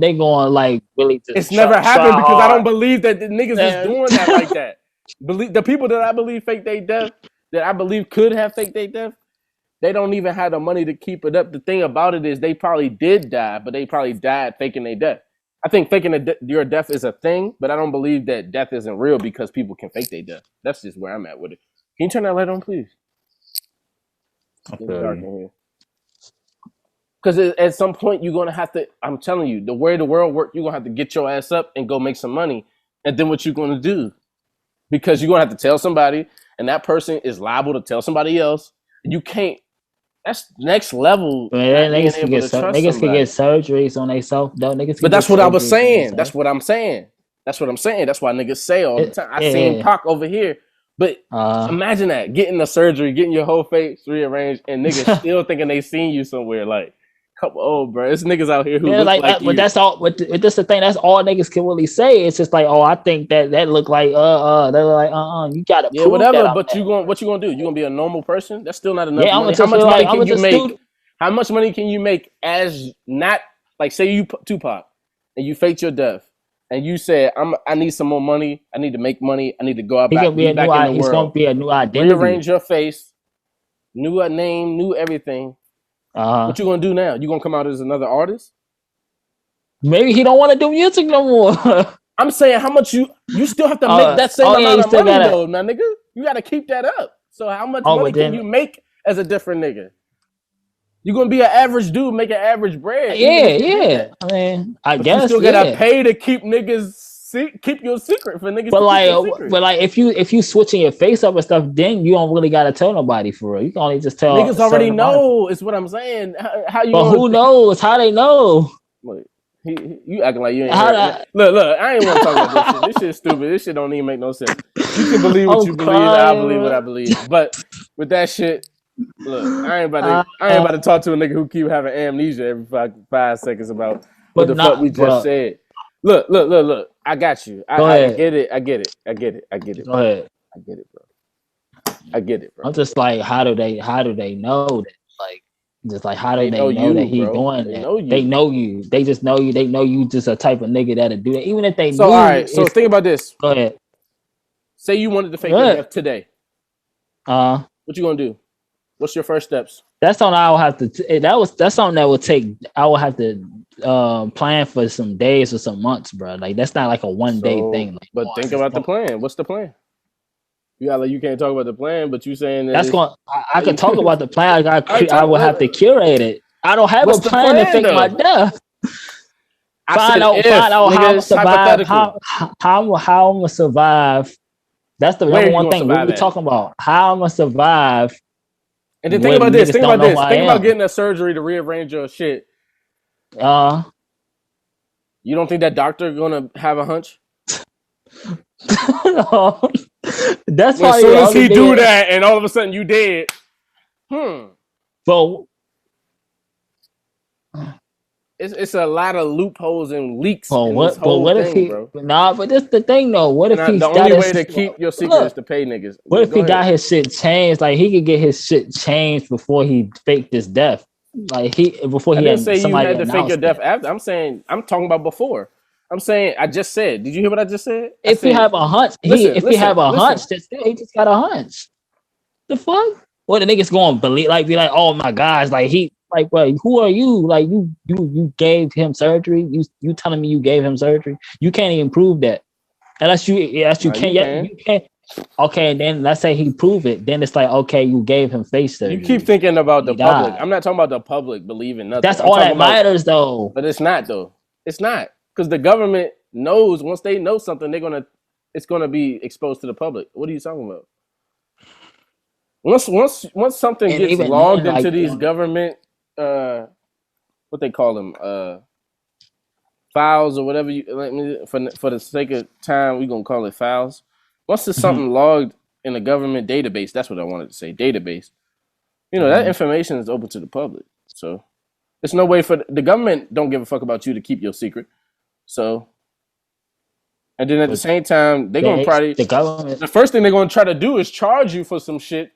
like really? It's never happened because I don't believe that the niggas is doing that like that. The people that I believe fake their death, that I believe could have faked their death. They don't even have the money to keep it up. The thing about it is they probably did die, but they probably died faking their death. I think faking your death is a thing, but I don't believe that death isn't real because people can fake their death. That's just where I'm at with it. Can you turn that light on, please? It's dark in here. Because at some point you're going to have to, I'm telling you, the way the world works, you're going to have to get your ass up and go make some money. And then what you're going to do? Because you're going to have to tell somebody, and that person is liable to tell somebody else. You can't. That's next level. Niggas can get surgeries on themselves. But that's what I was saying. That's what I'm saying. That's what I'm saying. That's why niggas say all the time. I seen Pac over here. But imagine that. Getting the surgery, getting your whole face rearranged, and niggas still thinking they seen you somewhere. Like, come on, bro. It's niggas out here who look like that, you. But that's all. But that's the thing. That's all niggas can really say. It's just like, oh, I think that look like They look like You gotta prove whatever. That but what you gonna do? You gonna be a normal person? That's still not enough. Yeah, money. How much money can you make? How much money can you make as not like say you Tupac and you faked your death and you said I need some more money. I need to make money. I need to go out back in the world. He's gonna be a new identity. Rearrange your face, new name, new everything. What you gonna do now? You gonna come out as another artist? Maybe he don't want to do music no more. I'm saying how much you still have to make that same amount of money though, now nigga. You gotta keep that up. So how much money can you make as a different nigga? You're gonna be an average dude making average bread. Yeah. I mean, I guess you still gotta pay to keep niggas keep your secret for niggas. But like if you switching your face up and stuff, then you don't really gotta tell nobody for real. You can only just tell niggas already know. Is what I'm saying. How you? But who knows? How they know? Look, you acting like you ain't heard. Look, I ain't want to talk about this shit. This shit's stupid. This shit don't even make no sense. You can believe what you believe. I believe what I believe. But with that shit, look, I ain't about to talk to a nigga who keep having amnesia every 5 seconds about what the fuck we just said. Look. I got you. I get it. Go ahead. I get it, bro. I get it, bro. I'm just like, how do they know that? Like, just like, how do they know that he's doing that? They know you. They just know you. They know you just a type of nigga that'll do it. Even if they all right. So think about this. Go ahead. Say you wanted to fake your death today. What you gonna do? What's your first steps? That's something I would have to. That's something that would take. I would have to plan for some days or some months, bro. Like that's not like a one day thing. Like, but think about the plan. What's the plan? You can't talk about the plan, but you saying that that's going. I could talk about the plan. I would have to curate it. I don't have a plan to fake my death. Find out how I'm gonna survive. How I'm gonna survive. That's the number one thing we were talking about. How I'm gonna survive And then think Where about this. niggas Think don't about know who this. I Think about am. getting a surgery to rearrange your shit. Uh, You don't think that doctor gonna have a hunch? that's Well, as why soon you as he only do being. that, and all of a sudden you dead. But It's a lot of loopholes and leaks But in this what? But whole what if thing, he? bro. Nah, but that's the thing though. What if And he the got only way his? to keep your secret is Look, to pay niggas. what if Go he ahead. got his shit changed? Like he could get his shit changed before he faked his death. Like before I he didn't had say you somebody had to fake your announced death that. after. I'm talking about before. I'm saying I just said. Did you hear what I just said? I If he said, have a hunch, listen, if he listen, have a listen. hunch, he just got a hunch. The fuck? What the niggas going to believe? Like be like, oh my gosh, like he like, well, who are you? Like you gave him surgery. You telling me you gave him surgery? You can't even prove that. Unless you No, you can't, yeah, can. you can't. Okay, and then let's say he prove it. Then it's like, okay, you gave him face You keep surgery. thinking about the He public. died. I'm not talking about the public believing nothing. That's I'm all talking that about, matters, though. but it's not though. It's not because the government knows once they know something, it's gonna be exposed to the public. What are you talking about? Once something And gets even logged then, into like, these government what they call them files or whatever you let me for the sake of time we gonna call it files. Once there's something logged in a government database, that's what I wanted to say, database. You know that information is open to the public, so there's no way for the government don't give a fuck about you to keep your secret. So and then at the but same time they're gonna they, probably the government. the first thing they're gonna try to do is charge you for some shit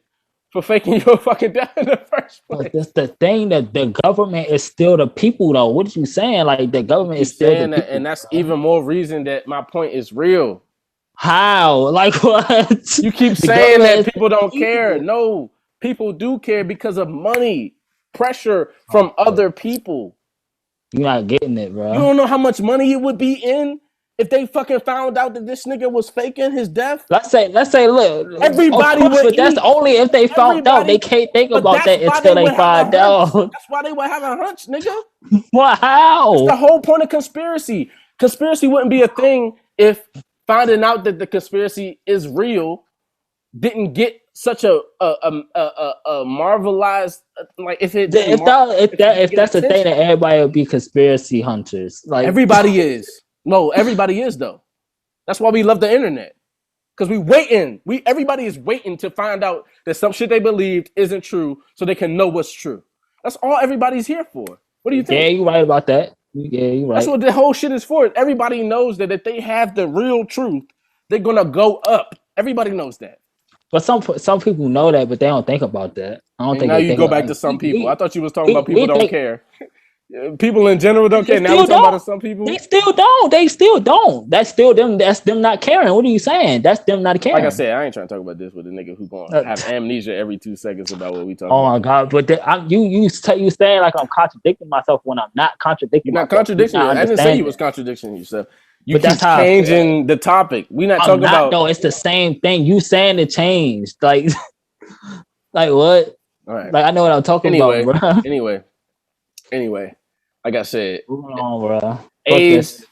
for faking your fucking death in the first But place. that's the thing, that the government is still the people, though. What are you saying? Like the You government keep is still the saying that, people, and that's bro. even more reason that my point is real. How? Like what? You keep The saying government that is people the don't care. people. No, people do care because of money, pressure Oh, from other people. you're not getting it, You bro. don't know how much money it would be in if they fucking found out that this nigga was faking his death. Let's say, look, of Everybody course, would but that's eat. only if they found out. They Everybody, can't think but about that's that why until they they would have a find hunch. out. That's why they would have a hunch, nigga. What? That's the How? whole point of conspiracy. Conspiracy wouldn't be a thing if finding out that the conspiracy is real didn't get such a marvelized like if it didn't If get that's the thing, attention. that everybody would be conspiracy hunters. Like Everybody is. No, everybody is though. That's why we love the internet. Because we waiting. Everybody is waiting to find out that some shit they believed isn't true so they can know what's true. That's all everybody's here for. What do you yeah, think? you right about that. Yeah, you That's right. what the whole shit is for. Everybody knows that if they have the real truth, they're gonna go up. Everybody knows that. But some people know that, but they don't think about that. I don't And think now they you think go about. back to Like, some people. I thought you was talking about people we don't think care. People in general don't they care. Now we still talking don't. about some They people. still don't. They still don't. That's still them. That's them not caring. What are you saying? That's them not Like I caring. said, I ain't trying to talk about this with a nigga who gonna Uh, have amnesia every 2 seconds about what we talking oh about. my god! But you saying like I'm contradicting myself when I'm not You're contradicting not myself. You're contradicting not it. I didn't say you understanding. was contradicting yourself. You But keep that's how I feel. changing the topic. We not I'm talking not about. though. It's the same thing. You saying it changed. Like like what? All right. Like I know what I'm talking about, Anyway, bro. anyway, anyway. Like I said, Moving on, bro. Fuck this. AIDS.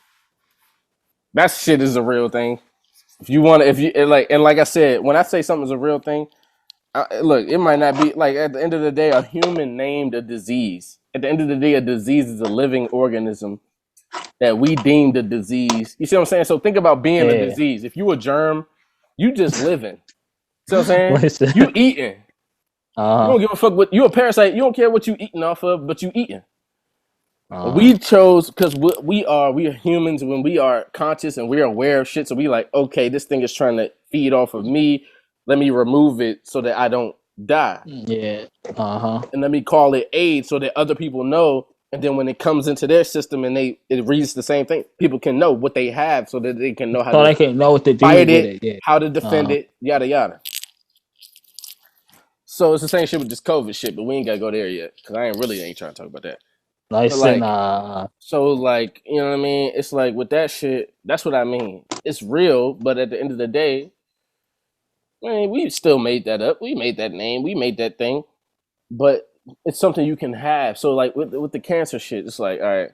That shit is a real thing. If you want to, if you and like I said, when I say something's a real thing, look, it might not be like at the end of the day, a human named a disease. At the end of the day, a disease is a living organism that we deemed a disease. You see what I'm saying? So think about being a Yeah. disease. If you a germ, you just living. See what I'm saying? Listen. You eating. You Uh-huh. don't give a fuck what you a parasite. You don't care what you eating off of, but you eating. Uh-huh. We chose because we are humans when we are conscious and we're aware of shit. So we like, okay, this thing is trying to feed off of me. Let me remove it so that I don't die. Yeah. Uh-huh. And let me call it AIDS so that other people know. And then when it comes into their system and it reads the same thing, people can know what they have so that they can know how So to they can know what to do fight with it, it. Yeah. how to defend Uh-huh. it, yada yada. So it's the same shit with this COVID shit, but we ain't gotta go there yet because I ain't trying to talk about that. But Listen, like, so like, you know what I mean? It's like with that shit, that's what I mean. It's real, but at the end of the day, I mean, we still made that up. We made that name. We made that thing, but it's something you can have. So like with the cancer shit, it's like, all right,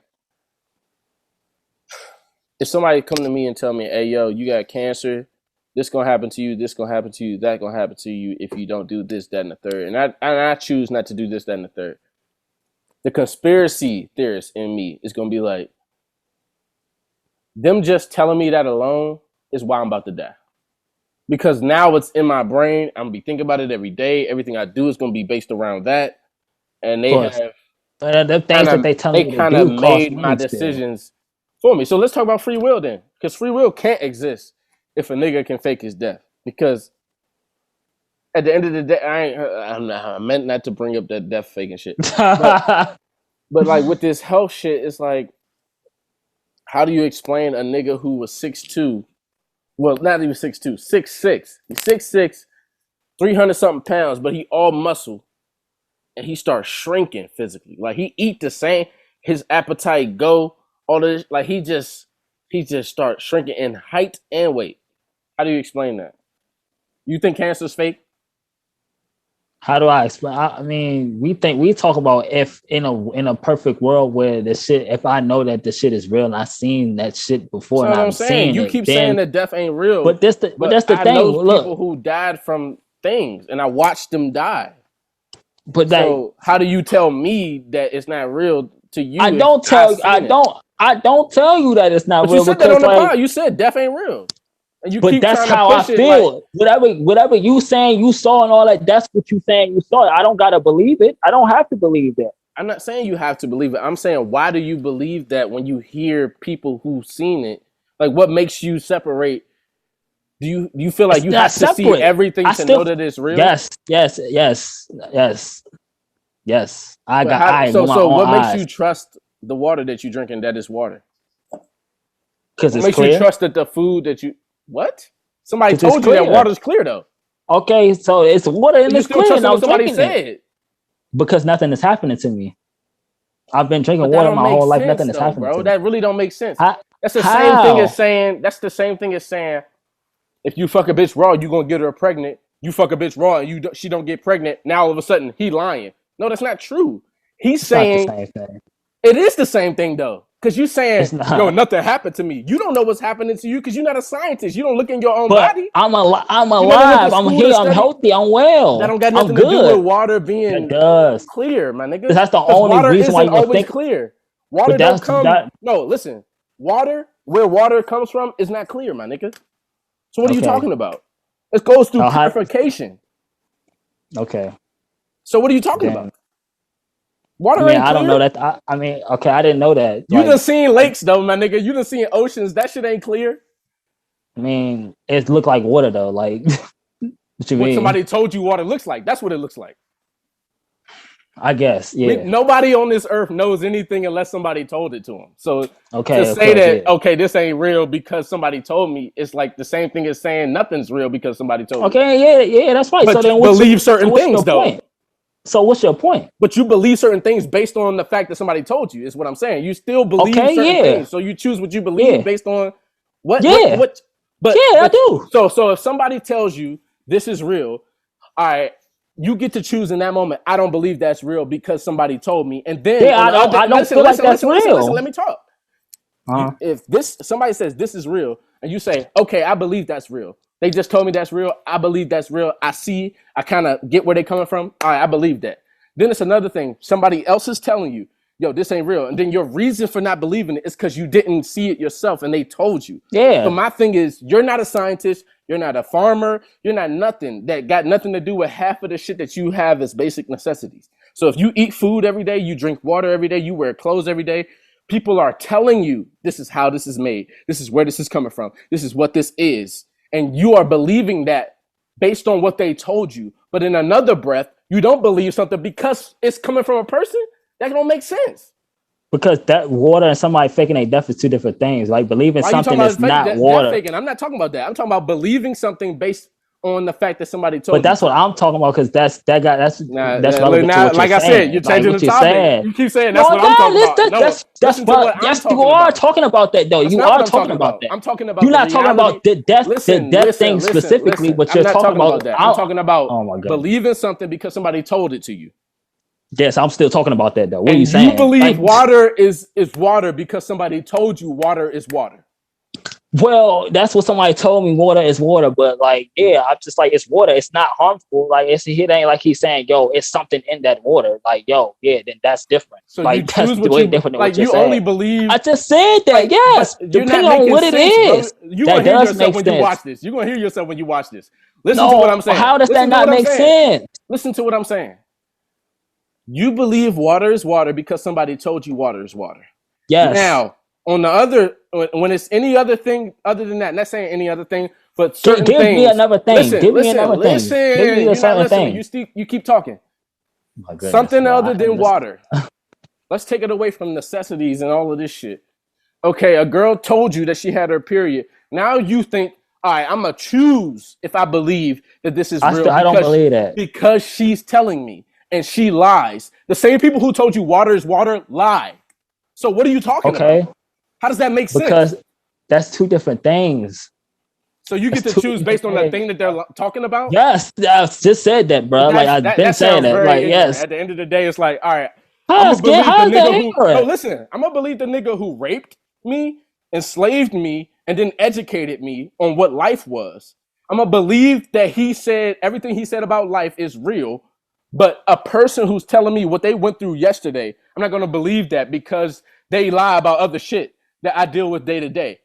if somebody come to me and tell me, hey, yo, you got cancer, this gonna happen to you, this gonna happen to you, that gonna happen to you if you don't do this, that, and the third. And I choose not to do this, that, and the third. The conspiracy theorist in me is gonna be like, them just telling me that alone is why I'm about to die. Because now it's in my brain. I'm gonna be thinking about it every day. Everything I do is gonna be based around that. And they have the things that they tell me to kind of do cost made my money still. decisions for me. So let's talk about free will then. Because free will can't exist if a nigga can fake his death. Because at the end of the day, I meant not to bring up that death faking shit. But like with this health shit, it's like, how do you explain a nigga who was 6'2"? Well, not even 6'2", 6'6". He's 6'6", 300 something pounds, but he all muscle. And he starts shrinking physically. Like he eat the same, his appetite go, all this, like he just starts shrinking in height and weight. How do you explain that? You think cancer's fake? How do I explain? I mean, we talk about if in a perfect world where the shit, if I know that the shit is real and I've seen that shit before, That's and what I'm I'm saying. You keep saying that death ain't real, but that's the thing. I know Look, people who died from things, and I watched them die. But so how do you tell me that it's not real to you? I don't tell you that it's not but real. You said that on the pod. You said death ain't real. And you but keep that's how I feel. Like, whatever you saying you saw and all that, that's what you saying you saw. I don't gotta believe it. I don't have to believe that. I'm not saying you have to believe it. I'm saying, why do you believe that when you hear people who've seen it? Like, what makes you separate? Do you feel like you have to see everything to know that it's real? Yes. So what makes you trust the water that you drinking that is water? Because it's makes clear? You trust that the food that you what? Somebody told you that water's clear though. Okay, so it's water and it's clear. And somebody said. Because nothing is happening to me. I've been drinking water my whole life. Nothing is happening, bro. To that really don't make sense. That's the how? Same thing as saying. That's the same thing as saying, if you fuck a bitch raw, you gonna get her pregnant. You fuck a bitch raw and she don't get pregnant. Now all of a sudden he lying. No, that's not true. He's saying not the same thing. It is the same thing though. Because you saying, yo, nothing happened to me. You don't know what's happening to you because you're not a scientist. You don't look in your own body. I'm alive. I'm here. I'm healthy. I'm well. That don't got nothing to do with water being clear, my nigga. That's the only reason why you always think clear. Water don't come. No, listen. Water, where water comes from, is not clear, my nigga. So what are you talking about? It goes through purification. Okay. So what are you talking about? Water ain't clear. I don't know that. I didn't know that. You done seen lakes though, my nigga. You done seen oceans. That shit ain't clear. I mean, it look like water though. Like what you mean? Somebody told you water looks like. That's what it looks like. I guess, yeah. Nobody on this earth knows anything unless somebody told it to them. So to say that, okay, this ain't real because somebody told me, it's like the same thing as saying nothing's real because somebody told me. Okay, yeah, that's right. But so then you believe certain things though. Point? So what's your point? But you believe certain things based on the fact that somebody told you, is what I'm saying. You still believe certain things. So you choose what you believe based on what? I do. So if somebody tells you this is real, all right, you get to choose in that moment. I don't believe that's real because somebody told me. And then I don't feel like that's real. Listen, let me talk. If somebody says this is real, and you say, okay, I believe that's real. They just told me that's real. I believe that's real. I kind of get where they're coming from. All right, I believe that. Then it's another thing. Somebody else is telling you, yo, this ain't real. And then your reason for not believing it is because you didn't see it yourself and they told you. Yeah. So my thing is, you're not a scientist. You're not a farmer. You're not nothing that got nothing to do with half of the shit that you have as basic necessities. So if you eat food every day, you drink water every day, you wear clothes every day, people are telling you this is how this is made. This is where this is coming from. This is what this is. And you are believing that based on what they told you. But in another breath, you don't believe something because it's coming from a person? That don't make sense. Because that water and somebody faking a death is two different things. Like believing something that's not water. Faking? I'm not talking about that. I'm talking about believing something based on the fact that somebody told you. But that's what I'm talking about because that's relevant to what like I said, you're changing the topic. You keep saying that's what I'm talking about. Yes, you are talking about that though. You are talking about that. I'm talking about. You're not talking about the death thing specifically, but you're talking about that. I'm talking about believing something because somebody told it to you. Yes, I'm still talking about that though. What are you saying? You believe water is water because somebody told you water is water. Well, that's what somebody told me. Water is water, but like, yeah, I'm just like, it's water. It's not harmful. Like, it ain't like he's saying, yo, it's something in that water. Like, yo, yeah, then that's different. So you Like, that's choose what way you different than like. what you're You only saying. believe I just said that, like, yes, but you're not depending on making what it sense, is. bro. You That gonna hear does yourself make when you sense. watch this. You gonna hear yourself when you watch this. Listen to what No, I'm saying. how does that Listen to not what I'm make saying. sense? Listen to what I'm saying. You believe water is water because somebody told you water is water. Yes. Now, on the other, when it's any other thing other than that, not saying any other thing, but certain Give me things. another thing. Listen, Give me listen, another thing. Give me listen. a You're not certain listening. thing. You keep talking. My goodness, Something bro. other than water. Let's take it away from necessities and all of this shit. Okay, a girl told you that she had her period. Now you think, all right, I'm gonna choose if I believe that this is real I don't believe that. because she's telling me and she lies. The same people who told you water is water lie. So what are you talking Okay, about? How does that make because sense? that's two different things. So you get That's to two choose different based on the things. thing that they're talking about? Yes, I just said that, bro. Like I've been That saying sounds that. very Like, ignorant. yes. At the end of the day, it's like, all right, I'm How gonna believe the is that nigga who no ignorant? listen, I'm gonna believe the nigga who raped me, enslaved me, and then educated me on what life was. I'm gonna believe that he said everything he said about life is real, but a person who's telling me what they went through yesterday, I'm not gonna believe that because they lie about other shit that I deal with day to day.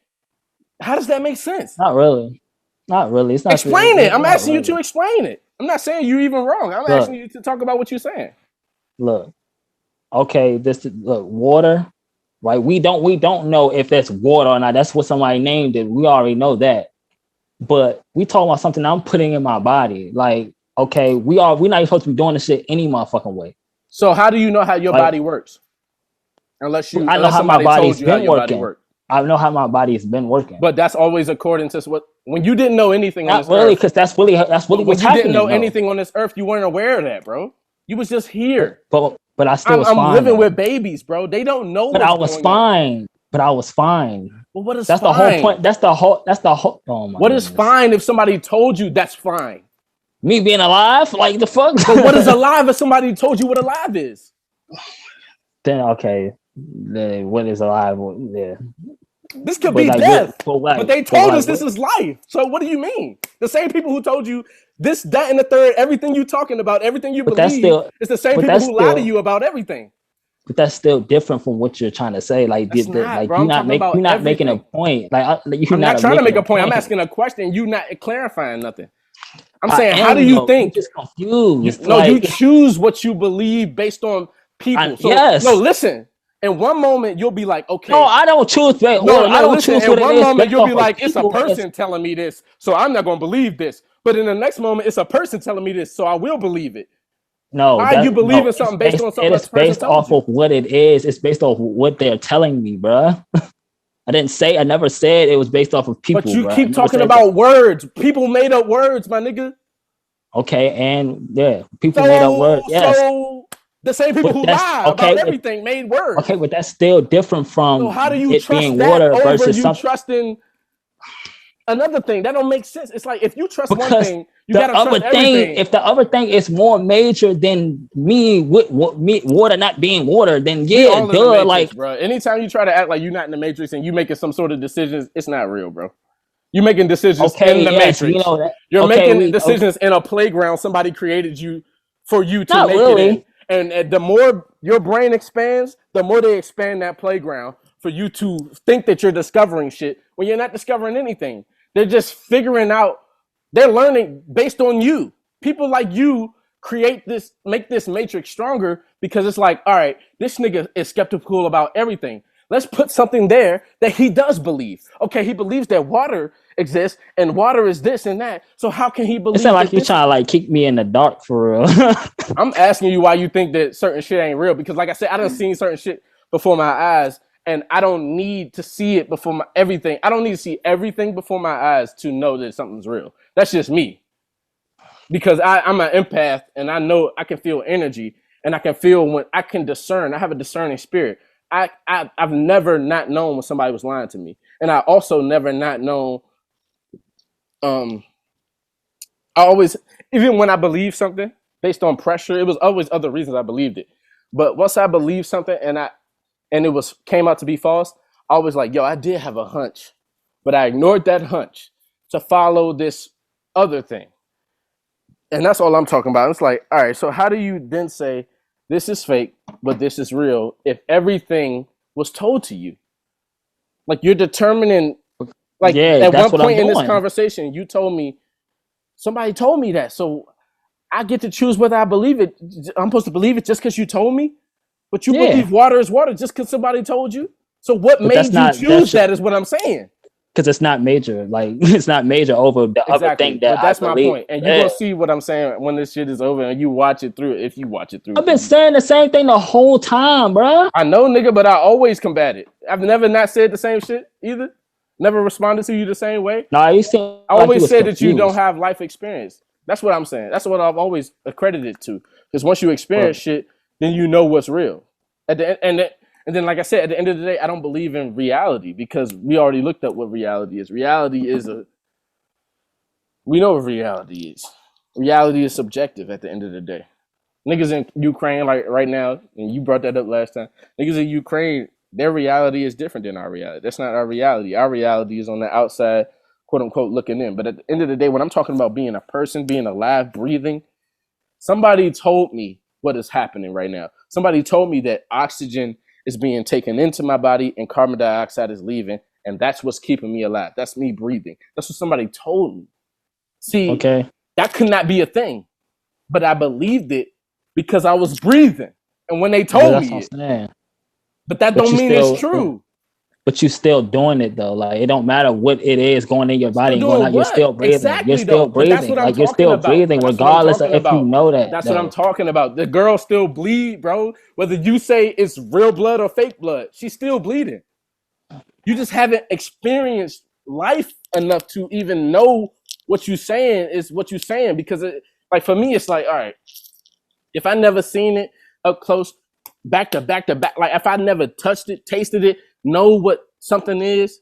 How does that make sense? Not really. Not really. It's not. Explain it. I'm Not asking you to really. explain it. I'm not saying you're even wrong. I'm asking Look, you to talk about what you're saying. look. Okay, water. Right. We don't know if that's water or not. That's what somebody named it. We already know that. But we talking about something I'm putting in my body. Like, okay, we're not even supposed to be doing this shit any motherfucking way. So how do you know how your Like, body works? I know Unless how my somebody told body's you how been your body working. works. I know how my body's been working. But that's always according to what when you didn't know anything on Not this really, earth. because that's really But when what's you didn't know happening though. anything on this earth, you weren't aware of that, bro. You was just here. But I still was I'm fine living though. with babies, bro. They don't know But I what's was going on. fine. But I was fine. Well, what is That's the whole fine? point. That's the whole. Oh my What is goodness. fine if somebody told you that's fine? Me being alive, like the fuck. But what is alive if somebody told you what alive is? Then okay, then what is alive? Yeah, This could but be like death. But what? they told us this is life. So what do you mean? The same people who told you this, that, and the third, everything you talking about, everything you believe, it's the same people who lie to you about everything. But that's still different from what you're trying to say. Like, That's not, bro. you're I'm talking about not making a everything. point. Like, you're I'm not not trying to make making a point. I'm point. asking a question. You not clarifying nothing. I'm I saying, how do am you though. I'm think? just confused. You choose what you believe based on people. So yes. no, listen. In one moment, you'll be like, okay. No, I don't choose. I don't choose in what one it is. moment, you'll be like, it's a people. person telling me this, so I'm not going to believe this. But in the next moment, it's a person telling me this, so I will believe it. No, Why you believe in something based on something that's based off of what it is. It's based off what they're telling me, bro. I never said it was based off of people. But you bro. keep talking about words. People made up words, my nigga. Okay, and yeah, people made up words. Yes. So the same people who lie about everything made words. Okay, but that's still different from so how do you it trust being that water over versus you trusting another thing? That don't make sense. It's like if you trust one thing, you gotta trust everything. If the other thing is more major than me water not being water, then yeah, we all in the Matrix, like, bro. Anytime you try to act like you're not in the Matrix and you making some sort of decisions, it's not real, bro. You're making decisions in the Matrix. You know that. You're making decisions in a playground somebody created you for you to not make really. it in. And the more your brain expands, the more they expand that playground for you to think that you're discovering shit when you're not discovering anything. They're just figuring out, they're learning based on you. People like you make this matrix stronger because it's like, all right, this nigga is skeptical about everything. Let's put something there that he does believe. Okay, he believes that water exists and water is this and that. So how can he believe? It's not like you're trying to like kick me in the dark for real. I'm asking you why you think that certain shit ain't real because, like I said, I done seen certain shit before my eyes, and I don't need to see it before everything. I don't need to see everything before my eyes to know that something's real. That's just me. Because I'm an empath and I know I can feel energy and I can feel when I can discern. I have a discerning spirit. I've never not known when somebody was lying to me. And I also never not known, I always, even when I believe something based on pressure, it was always other reasons I believed it. But once I believed something and it came out to be false, I was like, yo, I did have a hunch but I ignored that hunch to follow this other thing. And that's all I'm talking about. It's like, all right, so how do you then say this is fake, but this is real if everything was told to you? Like, you're determining, like, at one point in this conversation, you told me, somebody told me that. So I get to choose whether I believe it. I'm supposed to believe it just because you told me? But you believe water is water just because somebody told you? So what made you choose that is what I'm saying. Because it's not major. Like, it's not major over the other thing that that's my point. And you're going to see what I'm saying when this shit is over and you watch it through, if you watch it through. I've been saying the same thing the whole time, bro. I know, nigga, but I always combat it. I've never not said the same shit either. Never responded to you the same way. No, you said I always said that you don't have life experience. That's what I'm saying. That's what I've always accredited to. Because once you experience shit, then you know what's real. At the end, and then, like I said, at the end of the day, I don't believe in reality because we already looked up what reality is. Reality is we know what reality is. Reality is subjective at the end of the day. Niggas in Ukraine, like right now, and you brought that up last time, niggas in Ukraine, their reality is different than our reality. That's not our reality. Our reality is on the outside, quote unquote, looking in. But at the end of the day, when I'm talking about being a person, being alive, breathing, somebody told me what is happening right now. Somebody told me that oxygen is being taken into my body and carbon dioxide is leaving. And that's what's keeping me alive. That's me breathing. That's what somebody told me. See, that could not be a thing. But I believed it because I was breathing. And when they told me it. But that don't mean it's true. But you still doing it though. Like, it don't matter what it is going in your body and going out. You're still breathing. Exactly, you're still breathing. Like, you're still breathing regardless of if you know that. That's what I'm talking about. The girl still bleed, bro. Whether you say it's real blood or fake blood, she's still bleeding. You just haven't experienced life enough to even know what you're saying is what you're saying. Because like for me, it's like, all right, if I never seen it up close, back to back, like if I never touched it, tasted it, know what something is,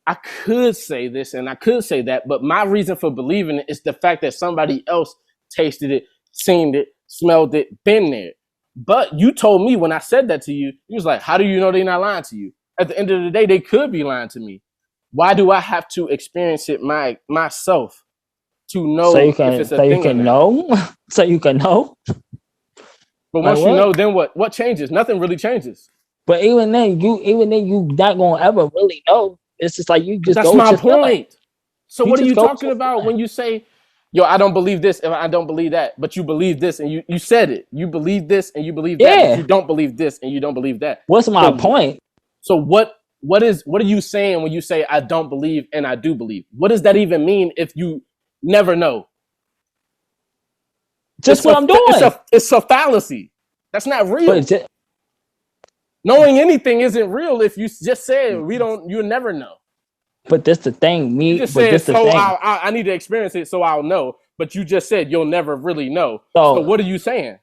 I could say this and I could say that, but my reason for believing it is the fact that somebody else tasted it, seen it, smelled it, been there. But you told me when I said that to you, you was like, how do you know they're not lying to you? At the end of the day, they could be lying to me. Why do I have to experience it myself to know so you can, if it's a so thing you can know? So you can know? But once you know, then what? What changes? Nothing really changes. But even then, you not gonna ever really know. It's just like you just. That's my point. So what are you talking about when you say, "Yo, I don't believe this and I don't believe that," but you believe this and you said it. You believe this and you believe that. But you don't believe this and you don't believe that. What's my point? So what are you saying when you say I don't believe and I do believe? What does that even mean if you never know? Just what I'm doing. It's a fallacy. That's not real. Knowing anything isn't real if you just said you'll never know. But that's the thing. You just said, I need to experience it so I'll know. But you just said you'll never really know. So what are you saying?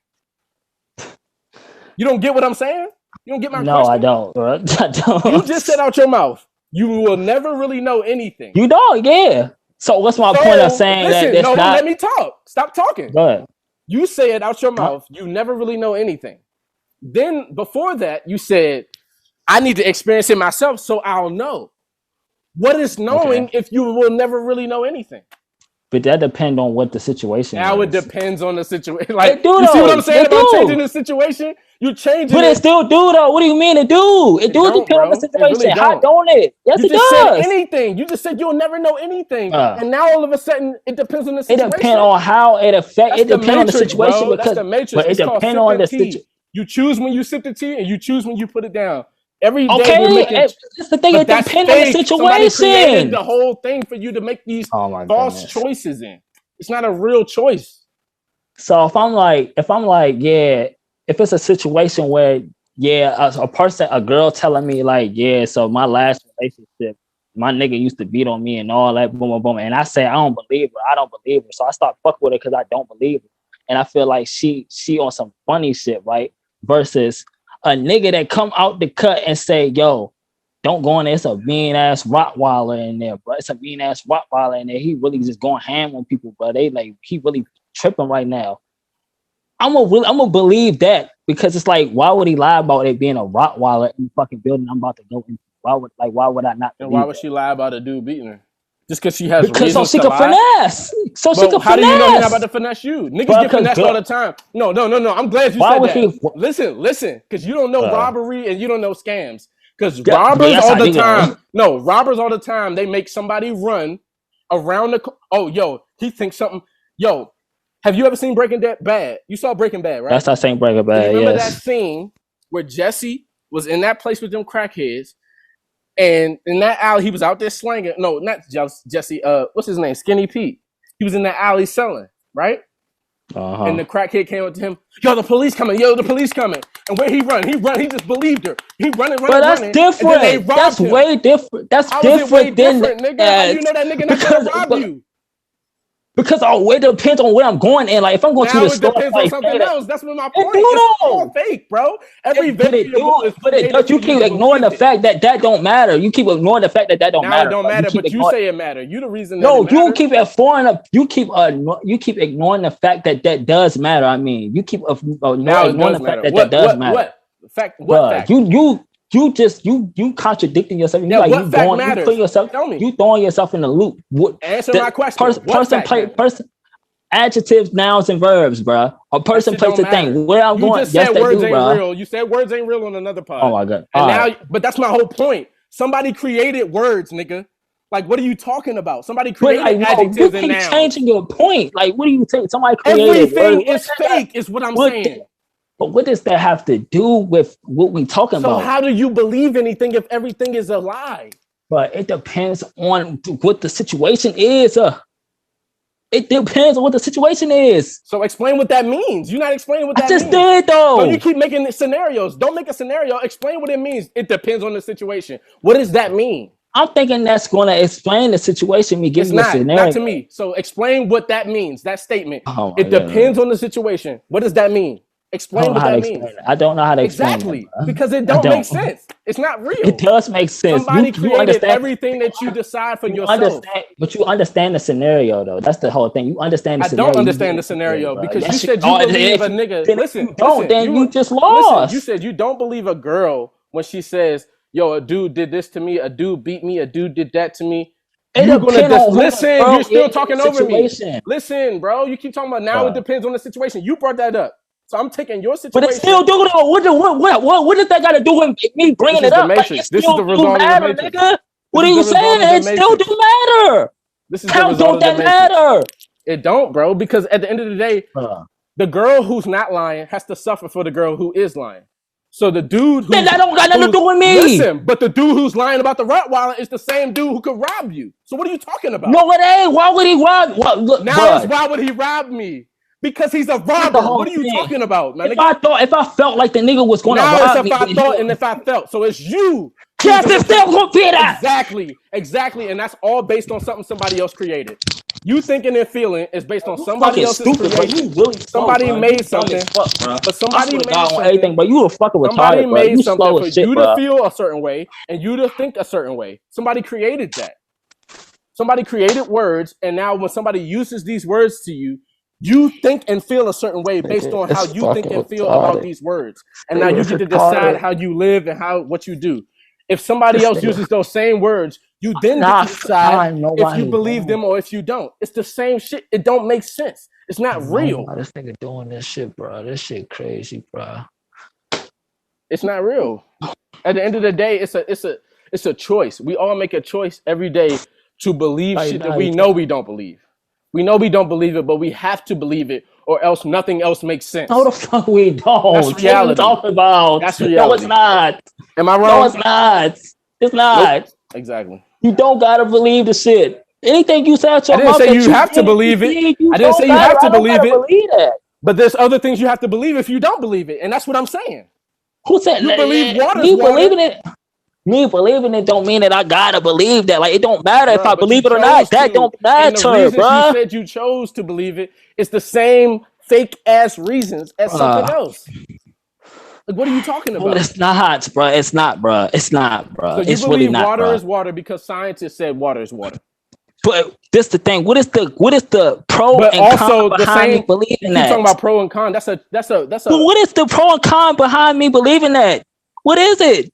You don't get what I'm saying? You don't get my question? No, I don't. Bro. I don't. You just said out your mouth, you will never really know anything. You don't, yeah. So what's my point of saying that? Don't let me talk. Stop talking. Go ahead. You said out your mouth, you never really know anything. Then before that, you said, I need to experience it myself so I'll know. What is knowing if you will never really know anything? But that depends on what the situation is. Now it depends on the situation. Like, you see what I'm saying about changing the situation? You changing But it still do though. What do you mean it do? It do depend on the situation. Really How don't it? Yes, it does. You just said anything. You just said you'll never know anything. And now all of a sudden it depends on the situation. It depends on how it affects. It depends on the situation. Bro. That's the matrix. But it depends on the situation. You choose when you sip the tea and you choose when you put it down. Every day we're making, that's the thing. It depends on the situation. Somebody created the whole thing for you to make these false choices in. It's not a real choice. So if I'm like, yeah, if it's a situation where, yeah, a girl telling me like, yeah, so my last relationship, my nigga used to beat on me and all that, boom, boom, boom. And I say, I don't believe her. So I start fucking with her because I don't believe her. And I feel like she on some funny shit, right? Versus a nigga that come out the cut and say, yo, don't go in there. It's a mean ass Rottweiler in there, bro. It's a mean ass Rottweiler in there. He really just going ham on people, bro. He really tripping right now. I'm gonna believe that because it's like, why would he lie about it being a Rottweiler in the fucking building I'm about to go into why would I not And believe why would that? she lie about a dude beating her? Just because she has Because so reasons she to could lie? finesse. So she But could how do you know he's not about finesse. to finesse you? Niggas Bruh, get finessed all the time. No. I'm glad you why said would that. he? Listen, because you don't know robbery and you don't know scams. Because Yeah, robbers yes, all I the do know. time. No, robbers all the time. They make somebody run around the. Oh, yo, he thinks something. Yo, have you ever seen Breaking Bad? You saw Breaking Bad, right? That's that same Breaking Do you Bad. remember that Yes. scene where Jesse was in that place with them crackheads? And in that alley, he was out there slanging. No, not Jesse. What's his name? Skinny Pete. He was in that alley selling, right? And the crackhead came up to him. Yo, the police coming. Yo, the police coming. And where he run? He just believed her. He running. But that's different. That's him. Way different. That's How different is it way than different, nigga? How do you know that nigga not gonna rob you? Because it depends on where I'm going in. Like if I'm going to the store, Now it depends on something else. That's what my point. It's all fake, bro. Every variable is but you keep ignoring the fact that don't matter. You keep ignoring the fact that don't matter. Now it don't matter, but you say it matter. You the reason that no, you keep you keep ignoring the fact that does matter. I mean, you keep ignoring the fact that does matter. What fact? You contradicting yourself. Yeah, what fact matters? Tell me. You throwing yourself in the loop. Answer my question. Adjectives, nouns, and verbs, bro. A person, place, a thing. Where I'm going, just said words ain't real. You said words ain't real on another pod. Oh my god! But that's my whole point. Somebody created words, nigga. Like, what are you talking about? Somebody created adjectives and nouns. You keep changing your point. Like, what are you saying? Somebody created everything is fake. Is what I'm saying. But what does that have to do with what we talking about? So how do you believe anything if everything is a lie? But it depends on what the situation is. It depends on what the situation is. So explain what that means. You're not explaining what that means. I just did, though. So you keep making scenarios. Don't make a scenario. Explain what it means. It depends on the situation. What does that mean? I'm thinking that's going to explain the situation. Me giving the scenario. Not to me. So explain what that means. That statement. It depends on the situation. What does that mean? Explain what that means. I don't know how to explain it. Because it don't make sense. It's not real. It does make sense. Somebody created everything that you decide for yourself. But you understand the scenario, though. That's the whole thing. You understand the scenario. I don't understand the scenario because you said you believe a nigga. Listen, you just lost. Listen, you said you don't believe a girl when she says, yo, a dude did this to me, a dude beat me, a dude did that to me. Listen, you're still talking over me. Listen, bro, you keep talking about now it depends on the situation. You brought that up. So I'm taking your situation. But it's still doing it. What does that got to do with me bringing it up? This is the result of the Matrix. Nigga. What are you saying? It still do matter. This is the result of the Matrix. Matter. It don't, bro, because at the end of the day, the girl who's not lying has to suffer for the girl who is lying. So the dude who that don't got nothing to do with me. Listen, but the dude who's lying about the Rottweiler is the same dude who could rob you. So what are you talking about? No, it ain't. Why would he rob? Why would he rob me? Because he's a robber. What are you talking about, man? If I felt like the nigga was going to rob me. Now it's if I thought and if I felt. So it's you. Yes, it's still going to be that. Exactly. And that's all based on something somebody else created. You thinking and feeling is based on somebody else's creation. Somebody made something. But somebody made something. Everything, but you a fucking retarded, somebody made something for you to feel a certain way and you to think a certain way. Somebody created that. Somebody created words, and now when somebody uses these words to you, you think and feel a certain way based on how you think and feel about these words. And now you get to decide how you live and what you do. If somebody else uses those same words, you then get to decide if you believe them or if you don't. It's the same shit. It don't make sense. It's not real. This nigga doing this shit, bro. This shit crazy, bro. It's not real. At the end of the day, it's a choice. We all make a choice every day to believe shit that we know we don't believe. We know we don't believe it, but we have to believe it, or else nothing else makes sense. No, the fuck we don't. That's reality. What are you talking about? That's reality. No, it's not. Am I wrong? No, it's not. It's not. Nope. Exactly. You don't gotta believe the shit. Anything you say out your mouth, I didn't say you have to believe it. I didn't say you have to believe it. But there's other things you have to believe if you don't believe it, and that's what I'm saying. Who said you believe water? Believing it. Me believing it don't mean that I gotta believe that. Like, it don't matter if I believe it or not. That don't matter, bro. You said you chose to believe it. It's the same fake ass reasons as something else. Like, what are you talking about? Well, it's not, bro. It's not, bro. It's not, bro. So you it's believe really not, water bro. is water because scientists said water is water. But this the thing. What is the pro and con behind me believing that? You talking about pro and con? That's a. But what is the pro and con behind me believing that? What is it?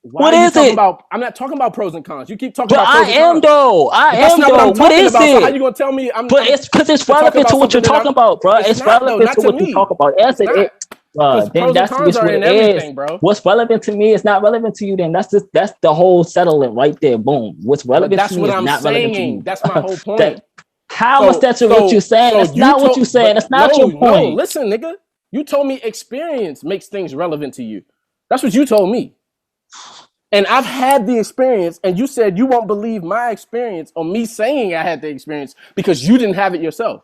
Why What are you is talking it? about? I'm not talking about pros and cons. You keep talking But about pros I and am cons. though. That's not what I'm What talking is about. So how it? you gonna tell me But it's because it's to talk relevant about to what you're something that talking about, bro. it's It's not though, relevant not to to what you're me. talking about. Yes, It's it is. not. Because Then pros and that's cons just are what in it is. everything, bro. What's relevant to me is not relevant to you. Then that's the whole settlement right there. Boom. What's But relevant that's to me what is I'm not relevant to saying. you. That's my whole point. That how is that what you're saying? So That's you not what told, you're saying. That's not no, your point. listen, nigga. You told me experience makes things relevant to you. That's what you told me. And I've had the experience, and you said you won't believe my experience or me saying I had the experience because you didn't have it yourself.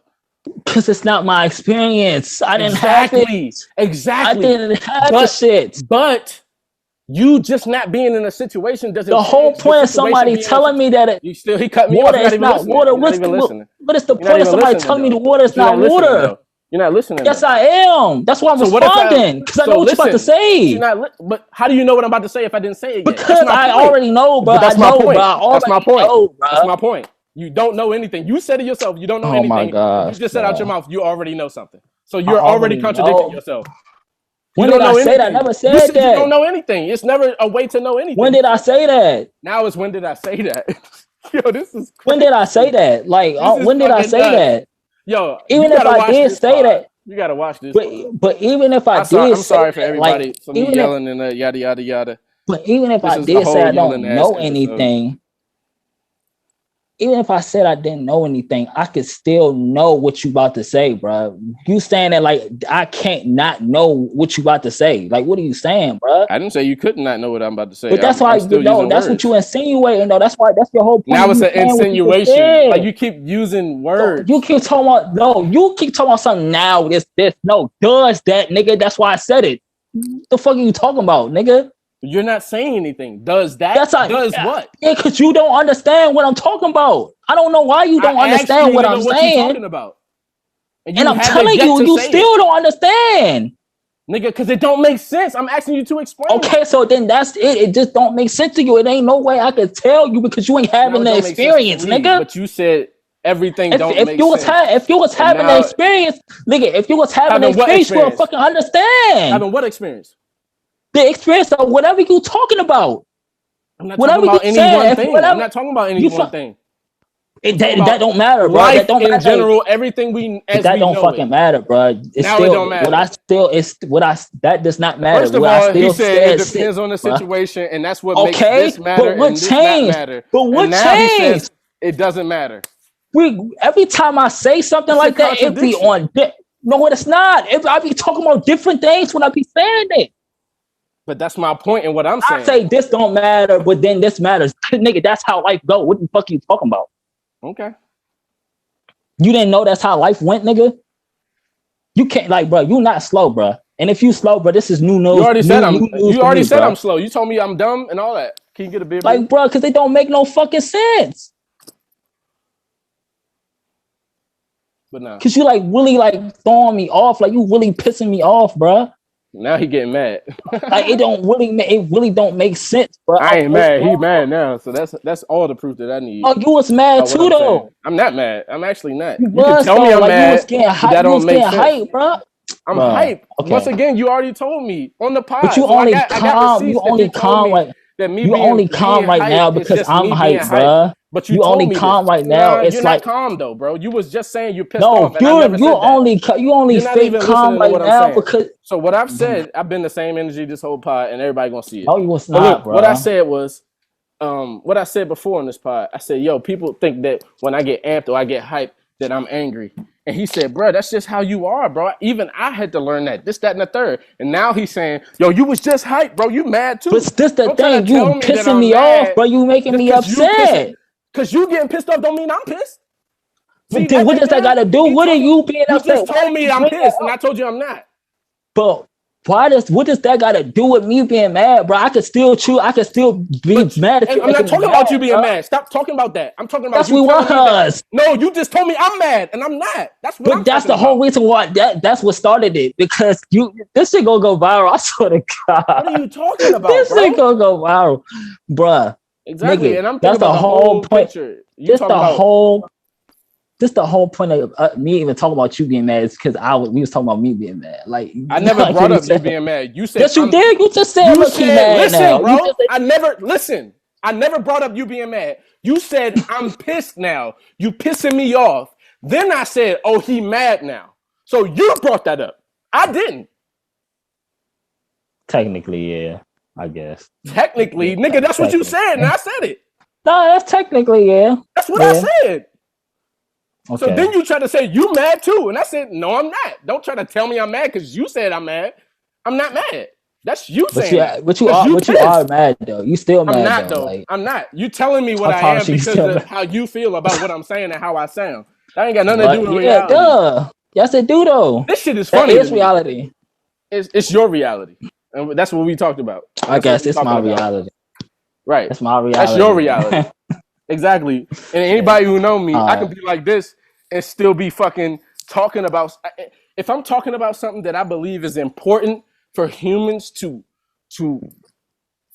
Because it's not my experience. I didn't have Exactly. it. Exactly. I didn't have the shit. But you just not being in a situation doesn't The whole change the point of situation somebody being in a telling me that he cut me off. water You're not is even not listening. water. You're not even listening. What is the You're not point of even somebody listening telling me though. the water is But you're not not listening water? though. You're not listening Yes, though. I am. That's why I'm So what if responding, because I know what you're about to listen, say. but how do you know what I'm about to say if I didn't say it yet? That's Because my I point. already know, bro. But I that's my know, bro. point. I That's my already point. know, bro. That's my point. You don't know anything. You said it yourself. You don't know Oh my anything. And you gosh, just said out your bro. mouth, you already know something. So I you're already already contradicting know. yourself. You When don't did I know say that? I anything. never You said said you don't that. know anything. It's never a way to know When anything. did I say that? Now it's when did I say that? Yo, this is When crazy. did I say that? Like, This is when did I fucking say nuts. that? Yo, you Even if gotta I watch did this say pod. that, You gotta watch this but pod. but even if I did I'm say sorry for that, like, everybody for me even if yelling and yada yada yada. but even if This I is a did say whole I yelling don't ass know episode. anything, even if I said I didn't know anything, I could still know what you about to say, bro. You saying that like I can't not know what you about to say? Like, what are you saying, bro? I didn't say you could not know what I'm about to say. But that's I'm why still no, using that's what words. you insinuating. though. That's why that's your whole point Now of it's you an saying what you just insinuation. Like said. you keep using So words. you keep talking about no, you keep talking about something now. This no does that, nigga. That's why I said it. The fuck are you talking about, nigga? You're not saying anything. Does that? That's like Does what? yeah, because you don't understand what I'm talking about. I don't know why you don't I asked you, understand what I'm nigga, what you saying. talking about, and And you I'm haven't telling yet you, to you say it, still don't understand. nigga, because it don't make sense. I'm asking you to explain it. Okay, so then that's it. It just don't make sense to you. It ain't no way I could tell you because you ain't Now having it the don't make sense to experience, me, nigga. but you said everything don't If make you was sense, if you was and having the now experience, nigga, if you was having the having what experience, you would experience? fucking understand Having what experience? the experience of whatever you talking about, I'm not talking whatever you about any one saying, if thing. I'm whatever not talking about any you one thing. I'm talking that about don't matter, bro. That life don't in matter. general, everything we But as that we don't know it. fucking matter, bro. It's Now it don't still what I matter. still it's what I that does not matter. First of What I all, he still said it said, sit, depends on the bro. situation, and that's what makes Okay, this matter but what and this not changed? matter. But And what now he says changed? it doesn't matter. Every time I say something It's a like that, it be contradiction. on. No, it's not. I be talking about different things when I be saying it. But that's my point in what I'm I saying. say this don't matter, but then this matters. Nigga, that's how life go. What the fuck are you talking about? Okay. You didn't know that's how life went, nigga? You can't, like, bro, you not slow, bro. And if you slow, bro, this is new You news, already said new news you to already me, said bro. I'm slow. You told me I'm dumb and all that. Can you get a beer, Like, baby? bro, because they don't make no fucking sense. But nah. Because you, like, really, like, throwing me off. Like, you really pissing me off, bro. Now he getting mad. Like, it really don't make sense, bro. I ain't mad. He mad now. So that's all the proof that I need. Oh, you was mad About what too, I'm saying. though. I'm not mad. I'm actually not. You You can was tell me though, I'm like you was mad, getting but hype. that You was don't make getting sense. hype, bro. I'm Bruh, hype. Once okay. again, you already told me on the But pod. you So only I got calm. You receipts that only you told calm me right. that me You only being calm right hype now is because just I'm me being hype, hype. bruh. But you You told only me this. calm right now. Nah, It's you're not like calm though, bro. You was just saying you're pissed no, off, and I never said that. you only You're not fake even calm listening to right what I'm now saying. because So what I've said, I've been the same energy this whole pod, and everybody gonna see it. no, you was But not, look, what I bruh. said was, what I said before in this pod. I said, yo, people think that when I get amped or I get hyped, that I'm angry. And he said, bro, that's just how you are, bro. Even I had to learn that. This, that, and the third. And now he's saying, yo, you was just hyped, bro. You mad But too. this the Don't try to thing. You tell me that pissing I'm me off, mad bro. You making just me because you pissing. upset. Because you getting pissed off don't mean I'm pissed. See But then that what right does that got there? to do? He What are talking. you being You upset? just Why told did me you I'm bring that pissed, and up? I told you I'm not. But what does that got to do with me being mad, bro? I could still chew. I could still be But mad if and you're I'm not making me talking mad, about you being bro. mad. Stop talking about that. I'm talking about That's you what telling me that. was. No, you just told me I'm mad, and I'm not. That's what I'm But that's talking the whole about. reason why that's what started it. Because this shit gonna go viral. I swear to What are God. you talking about, This shit bro? gonna go viral. Bruh. Exactly, Nigga. and I'm thinking That's about the the whole whole point. picture. You This talking the about whole this the whole point of me even talking about you being mad is because we was talking about me being mad. Like I never brought up you being mad. You said yes, you did. You just said look, he mad listen, now. bro. I never brought up you being mad. You said I'm pissed now. You pissing me off. Then I said, oh, he mad now. So you brought that up. I didn't. Technically, yeah, I guess. Technically, yeah, nigga, that's what you said, and I said it. No, that's technically, yeah. That's what I said. Okay. So then you try to say you mad too, and I said no, I'm not. Don't try to tell me I'm mad because you said I'm mad. I'm not mad. That's you saying that. But you are mad though. You still mad. I'm not though. Like, I'm not. You telling me what I am because of how you feel about what I'm saying and how I sound. That ain't got nothing to do with reality. Duh. Yes, it do though. This shit is funny. It's reality. It's your reality, and that's what we talked about. I guess it's my reality. Right. That's my reality. That's your reality. Exactly. And anybody who know me, I can be like this and still be fucking talking about. If I'm talking about something that I believe is important for humans to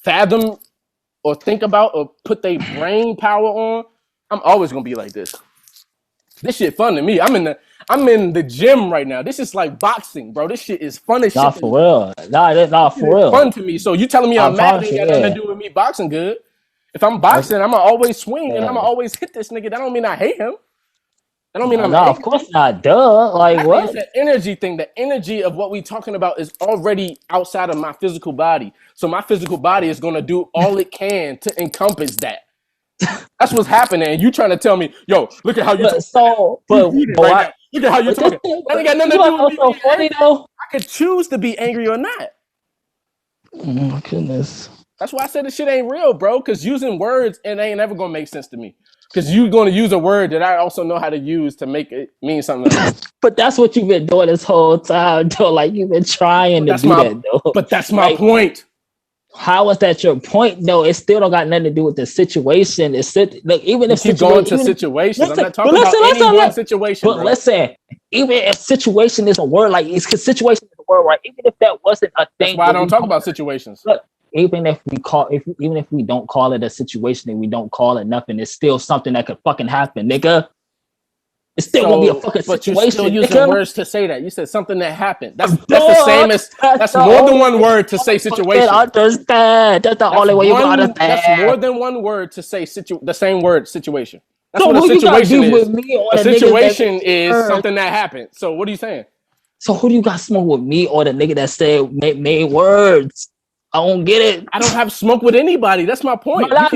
fathom or think about or put their brain power on, I'm always gonna be like this. This shit fun to me. I'm in the gym right now. This is like boxing, bro. This shit is fun as shit. Nah, for real. Nah, for real. Fun to me. So you telling me I'm mad? Ain't got nothing to do with me boxing good. If I'm boxing, I'm gonna always swing and I'm gonna always hit this nigga. That don't mean I hate him. That don't mean I'm no, of course not. Duh. Like what? It's that energy thing. The energy of what we talking about is already outside of my physical body. So my physical body is gonna do all it can to encompass that. That's what's happening. And you trying to tell me, yo, look at how you talk. So, but right look at how you talking. That ain't got nothing to do with me. So funny though. I could choose to be angry or not. Oh my goodness. That's why I said this shit ain't real, bro. Because using words, it ain't ever gonna make sense to me. Because you're gonna use a word that I also know how to use to make it mean something else. But that's what you've been doing this whole time, though. Like you've been trying to do that, though. But that's my point. How is that your point? No, it still don't got nothing to do with the situation. It's like even if keep going to situations, I'm not talking about any one situation. But listen, even if situation is a word, like it's because situation is a word, right? Even if that wasn't a thing, that's why I don't talk about situations. Look, even if we don't call it a situation and we don't call it nothing, it's still something that could fucking happen, nigga. It's still gonna be a fucking situation. But you're still using words to say that. You said something that happened. That's the same as that's more than one word to say situation. Understand? That's the only way you can understand. That's more than one word to say the same word situation. That's so what a situation is. A situation is something that happened. So what are you saying? So who do you got smoke with, me or the nigga that said made words? I don't get it. I don't have smoke with anybody. That's my point. Not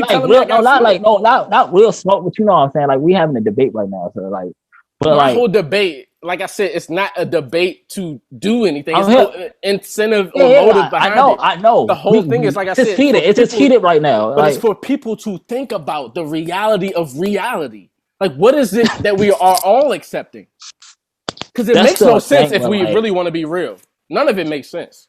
real smoke, but you know what I'm saying? Like we having a debate right now. So like but my whole debate, like I said, it's not a debate to do anything. It's no incentive or motive behind it. I know. The whole thing is, like I said, it's just heated right now. But it's for people to think about the reality of reality. Like, what is it that we are all accepting? Because it makes no sense if we really want to be real. None of it makes sense.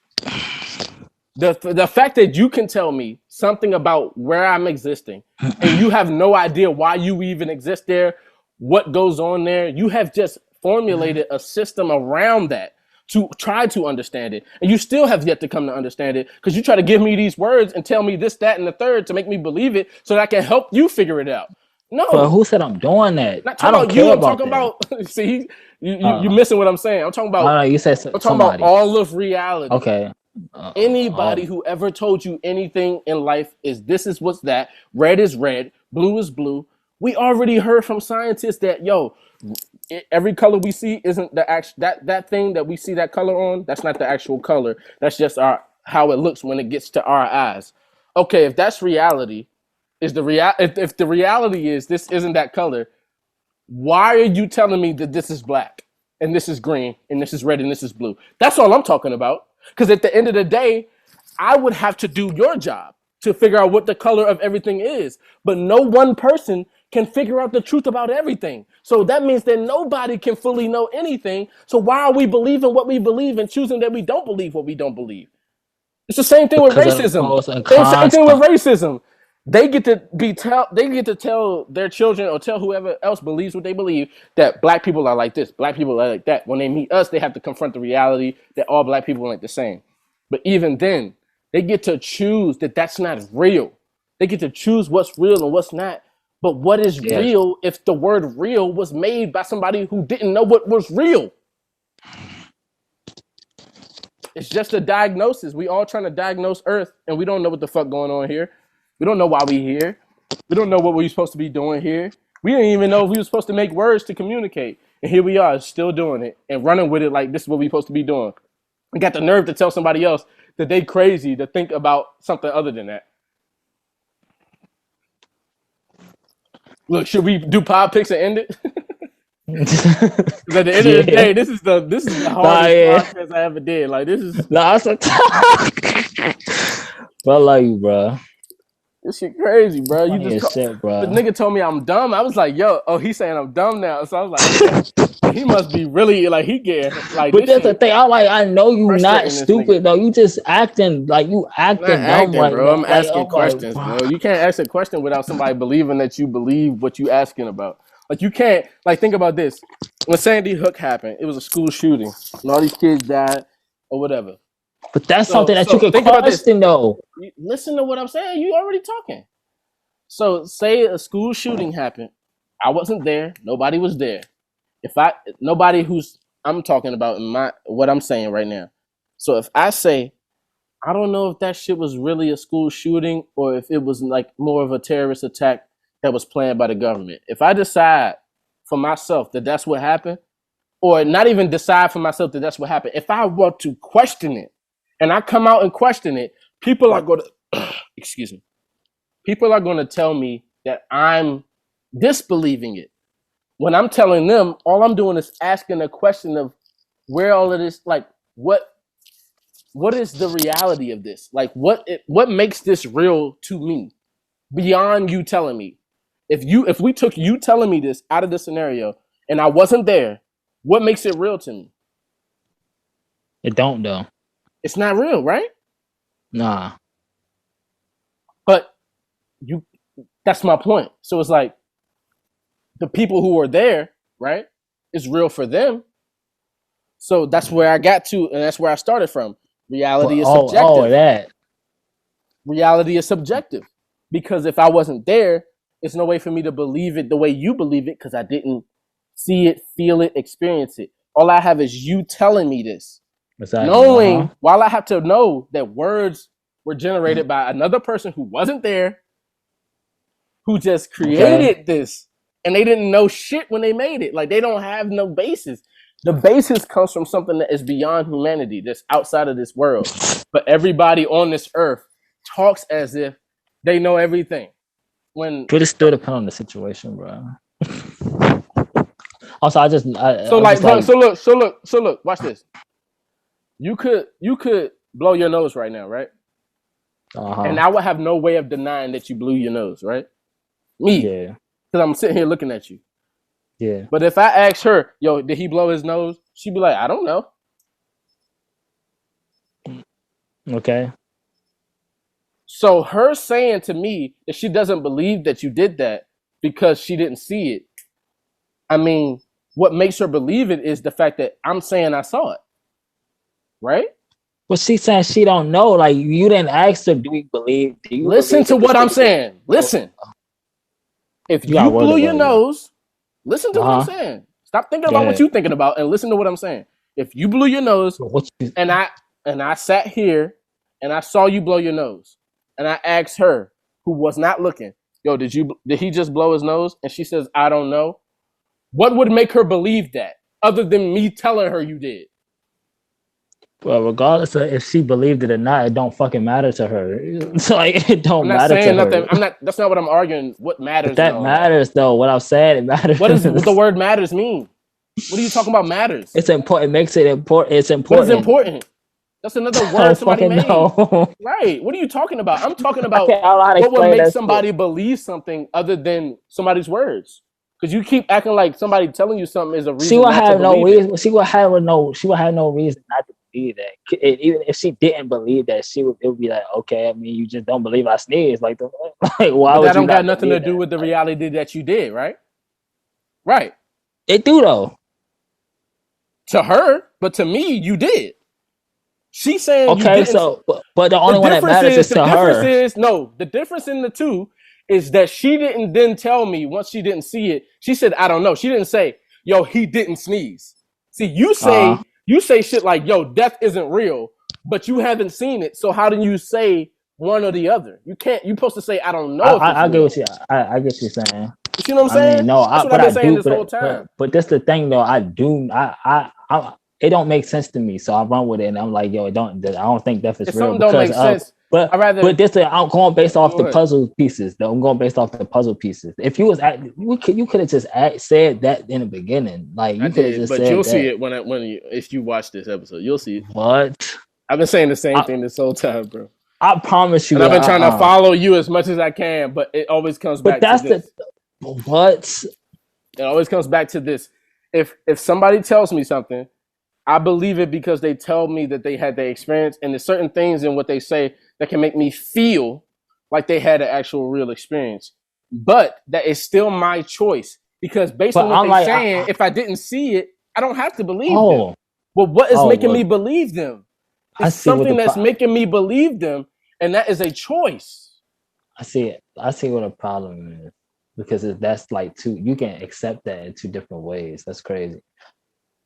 The fact that you can tell me something about where I'm existing and you have no idea why you even exist there, what goes on there, you have just formulated a system around that to try to understand it. And you still have yet to come to understand it because you try to give me these words and tell me this, that, and the third to make me believe it so that I can help you figure it out. No. But who said I'm doing that? Not talking about you. I'm talking about, see, you're missing what I'm saying. I'm talking about, no, you said I'm talking about all of reality. Okay. Anybody who ever told you anything in life this is what's that, red is red, blue is blue. We already heard from scientists that, every color we see isn't the actual, that thing that we see that color on, that's not the actual color. That's just how it looks when it gets to our eyes. Okay, if that's reality, if the reality is this isn't that color, why are you telling me that this is black and this is green and this is red and this is blue? That's all I'm talking about. Because at the end of the day, I would have to do your job to figure out what the color of everything is. But no one person can figure out the truth about everything. So that means that nobody can fully know anything. So why are we believing what we believe and choosing that we don't believe what we don't believe? It's the same thing with racism. Same thing with racism. They get to tell their children or tell whoever else believes what they believe that black people are like this, black people are like that. When they meet us, they have to confront the reality that all black people ain't the same. But even then, they get to choose that that's not real. They get to choose what's real and what's not. But what is real if the word real was made by somebody who didn't know what was real? It's just a diagnosis. We all trying to diagnose Earth, and we don't know what the fuck going on here. We don't know why we here. We don't know what we're supposed to be doing here. We didn't even know if we were supposed to make words to communicate. And here we are, still doing it and running with it like this is what we're supposed to be doing. We got the nerve to tell somebody else that they crazy to think about something other than that. Look, should we do pod picks and end it? At the end of the day, this is the hardest podcast I ever did. Like this is. Bro, I love you, bro. This shit crazy, bro. You just shit, bro. The nigga told me I'm dumb. I was like, yo, he's saying I'm dumb now. So I was like, he must be really like he get like. But that's the thing. I know you not stupid though. You just acting like you acting dumb right bro. now. I'm asking questions, bro. You can't ask a question without somebody believing that you believe what you asking about. Like you can't think about this. When Sandy Hook happened, it was a school shooting, and all these kids died or whatever. But that's something that you could question though. Listen to what I'm saying. You already talking. So say a school shooting happened. I wasn't there. Nobody was there. Nobody who's I'm talking about in what I'm saying right now. So if I say, I don't know if that shit was really a school shooting or if it was like more of a terrorist attack that was planned by the government. If I decide for myself that that's what happened, or not even decide for myself that that's what happened, if I want to question it and I come out and question it, people are going to, excuse me, people are going to tell me that I'm disbelieving it. When I'm telling them, all I'm doing is asking a question of where all of this, like, what is the reality of this? Like, what makes this real to me beyond you telling me? If we took you telling me this out of the scenario and I wasn't there, what makes it real to me? It don't though. It's not real, right? Nah. But that's my point. So it's like the people who are there, right? It's real for them. So that's where I got to, and that's where I started from. Reality is subjective. Oh, that. Reality is subjective. Because if I wasn't there, there's no way for me to believe it the way you believe it because I didn't see it, feel it, experience it. All I have is you telling me this. Exactly. Knowing, while I have to know that words were generated by another person who wasn't there, who just created this, and they didn't know shit when they made it. Like, they don't have no basis. The basis comes from something that is beyond humanity, that's outside of this world. But everybody on this earth talks as if they know everything. When it still depends on the situation, bro. Also, so look, watch this. You could blow your nose right now, right? And I would have no way of denying that you blew your nose, right? Me, yeah, because I'm sitting here looking at you. Yeah. But if I ask her, yo, did he blow his nose? She'd be like, I don't know. Okay. So her saying to me that she doesn't believe that you did that because she didn't see it. I mean, what makes her believe it is the fact that I'm saying I saw it. Right? Well, she said she don't know. Like, you didn't ask her, do you believe? Listen to what I'm saying. Listen. If you blew your nose, listen to what I'm saying. Stop thinking about what you're thinking about and listen to what I'm saying. If you blew your nose and I sat here and I saw you blow your nose and I asked her, who was not looking, yo, did he just blow his nose? And she says, I don't know. What would make her believe that other than me telling her you did? Well, regardless of if she believed it or not, it don't fucking matter to her. It's like, it don't matter to her. That's not what I'm arguing. What matters? But that matters though. What I'm saying, it matters. What does the word matters mean? What are you talking about matters? It's important. It makes it important. It's important. What is important? That's another word somebody made. Right. What are you talking about? I'm talking about what would make somebody believe something other than somebody's words. Because you keep acting like somebody telling you something is a reason. She would have no reason. She would have no reason not to believe that. Even if she didn't believe that, it would be like, okay, I mean, you just don't believe I sneezed. Like why would that don't got nothing to do with the reality that you did, right? Right. It do though. To her, but to me, you did. She's saying okay, so but the only one that matters is to her. The difference in the two is that she didn't then tell me once she didn't see it. She said, I don't know. She didn't say, yo, he didn't sneeze. See, you say shit like, yo, death isn't real, but you haven't seen it. So how do you say one or the other? You can't. You're supposed to say, I don't know if it's I get real. what I get what you're saying. You see what I'm saying? Mean, no, that's what I've been saying this whole time. But that's the thing, though. It don't make sense to me, so I run with it, and I'm like, yo, I don't think death is real. Don't make sense. But I'm going based off the puzzle pieces. Though I'm going based off the puzzle pieces. If you was you could have just said that in the beginning, like you could have just. But said you'll that. see it if you watch this episode, you'll see it. What? I've been saying the same thing this whole time, bro. I promise you. And I've been trying to follow you as much as I can, but it always comes back to this. What? It always comes back to this. If somebody tells me something, I believe it because they tell me that they had their experience, and there's certain things in what they say that can make me feel like they had an actual real experience. But that is still my choice because based on what they're saying, if I didn't see it, I don't have to believe them. But what is making me believe them? It's something that's making me believe them, and that is a choice. I see it. I see what a problem is because that's like you can accept that in two different ways. That's crazy.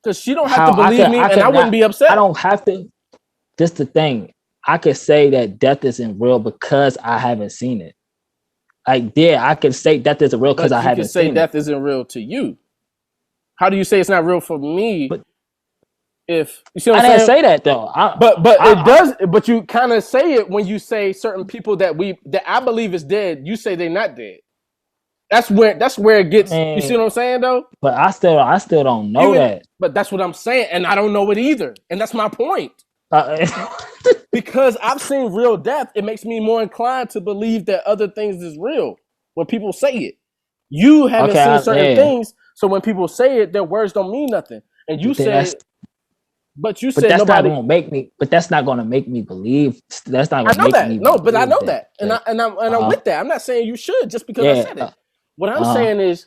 Because she don't have to believe me, and I wouldn't be upset. I don't have to. Just the thing. I could say that death isn't real because I haven't seen it. Like, yeah, I can say death isn't real because I haven't seen it. You can say death isn't real to you. How do you say it's not real for me? But if you see what I'm saying? I didn't say that though. It does. But you kind of say it when you say certain people that I believe is dead. You say they're not dead. That's where it gets. You see what I'm saying, though? But I still don't know that. But that's what I'm saying, and I don't know it either, and that's my point. Because I've seen real death, it makes me more inclined to believe that other things is real when people say it. You haven't seen certain things, so when people say it, their words don't mean nothing. And you say, but you said nobody. But that's not going to make me believe. That's not going to make me. No, but I know that, and I'm with that. I'm not saying you should just because I said it. What I'm saying is,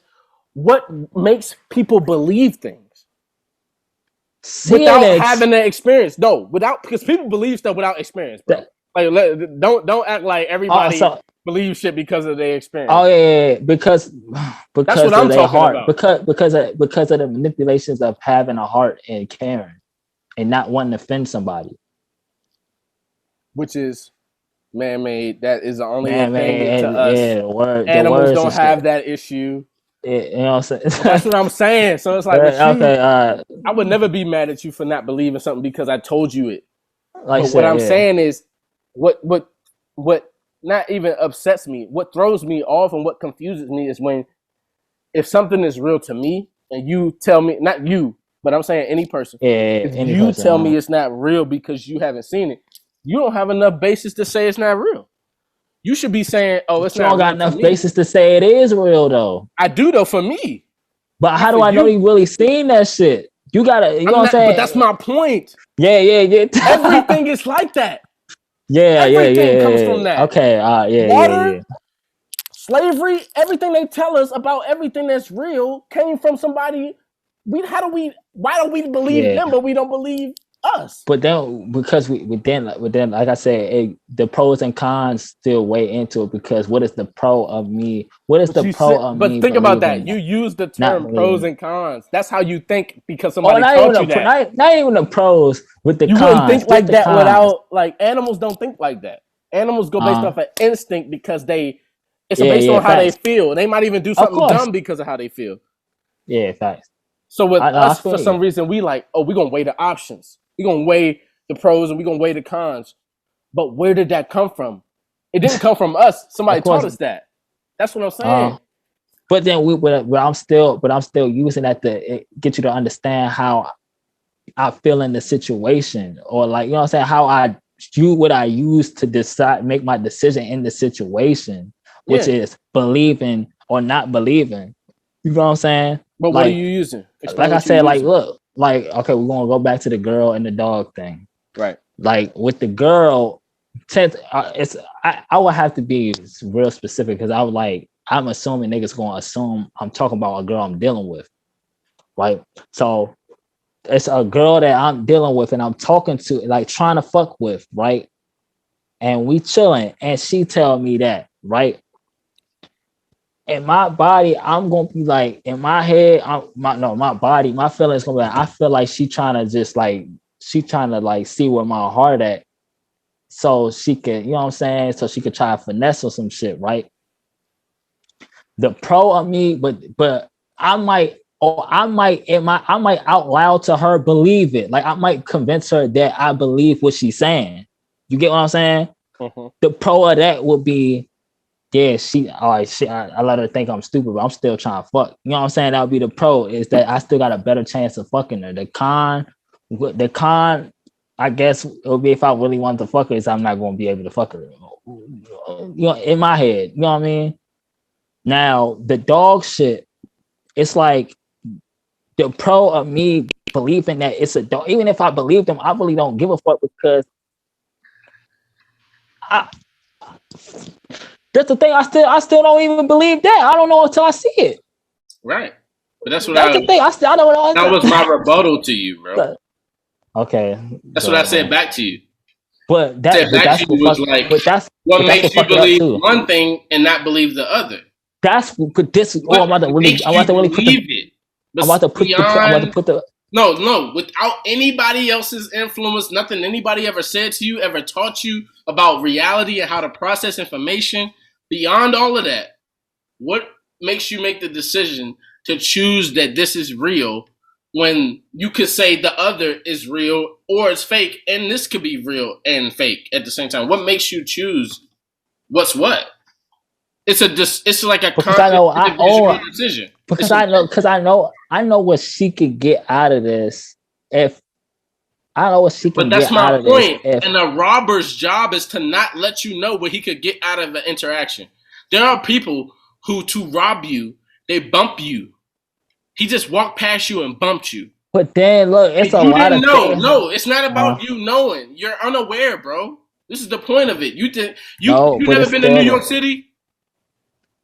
what makes people believe things without having that experience? No, because people believe stuff without experience, bro. Like, don't act like everybody believes shit because of their experience. Oh yeah, because that's what I'm talking about. Because of the manipulations of having a heart and caring and not wanting to offend somebody, which is man-made. That is the only thing to us. Yeah, animals don't have that issue. Yeah, you know what I'm saying? That's what I'm saying. So it's like, I would never be mad at you for not believing something because I told you it. But what I'm saying is, what not even upsets me, what throws me off and what confuses me is if something is real to me and you tell me, not you, but I'm saying any person, tell me it's not real because you haven't seen it, you don't have enough basis to say it's not real. You should be saying, "Oh, it's not." You don't got enough basis to say it is real, though. I do, though, for me. But how do I know you really seen that shit? You gotta, you know what I'm saying? But that's my point. Yeah. Everything is like that. Everything comes from that. Okay, Water, slavery, everything they tell us about everything that's real came from somebody. Why don't we believe them, but we don't believe us? But then, because we like I said, the pros and cons still weigh into it. Because what is the pro of me? What is the pro of me? But think about that. You use the term pros and cons. That's how you think because somebody taught you that. Not even the pros with the cons. You wouldn't think like that without, like, animals don't think like that. Animals go based off of instinct because it's based on how they feel. They might even do something dumb because of how they feel. Yeah, facts. So with us, for some reason, we're going to weigh the options. We're going to weigh the pros and we're going to weigh the cons. But where did that come from? It didn't come from us. Somebody taught us that. That's what I'm saying. But then I'm still using that to get you to understand how I feel in the situation, or, like, you know what I'm saying, how I do what I use to make my decision in the situation, which is believing or not believing. You know what I'm saying? But what are you using? Like I said, like, look, like, okay, we're gonna go back to the girl and the dog thing, right? Like, with the girl, I would have to be real specific because I'm assuming niggas gonna assume I'm talking about a girl I'm dealing with, right? So it's a girl that I'm dealing with and I'm talking to, like, trying to fuck with, right? And we chilling, and she tell me that, right? in my body, I'm gonna be like, in my head, my body, my feelings gonna be like, I feel like she trying to see where my heart at, so she can, you know what I'm saying, so she could try to finesse or some shit, right? The pro of me, but I might, or I might out loud to her believe it. Like I might convince her that I believe what she's saying. You get what I'm saying? Mm-hmm. The pro of that would be, yeah, I let her think I'm stupid, but I'm still trying to fuck. You know what I'm saying? That would be the pro, is that I still got a better chance of fucking her. The con, I guess it would be if I really wanted to fuck her, is I'm not going to be able to fuck her. You know, in my head, you know what I mean? Now, the dog shit, it's like the pro of me believing that it's a dog. Even if I believe them, I really don't give a fuck, because I, that's the thing. I still don't even believe that. I don't know until I see it. Right. But that's what That's the thing. I don't know. That was my rebuttal to you, bro. Okay. That's what I said back to you. But that's what makes you believe one thing and not believe the other. That's what this. I'm about to really put the. I'm about to put the. No, without anybody else's influence, nothing anybody ever said to you, ever taught you about reality and how to process information. Beyond all of that, what makes you make the decision to choose that this is real when you could say the other is real or it's fake, and this could be real and fake at the same time? What makes you choose what's what? It's like a constant decision. Because I know what she could get out of this if. I know what she can get out of this. But that's my point. And a robber's job is to not let you know what he could get out of the interaction. There are people who, to rob you, they bump you. He just walked past you and bumped you. But then look, it's a lot of things. No, it's not about you knowing. You're unaware, bro. This is the point of it. You've never been to New York City?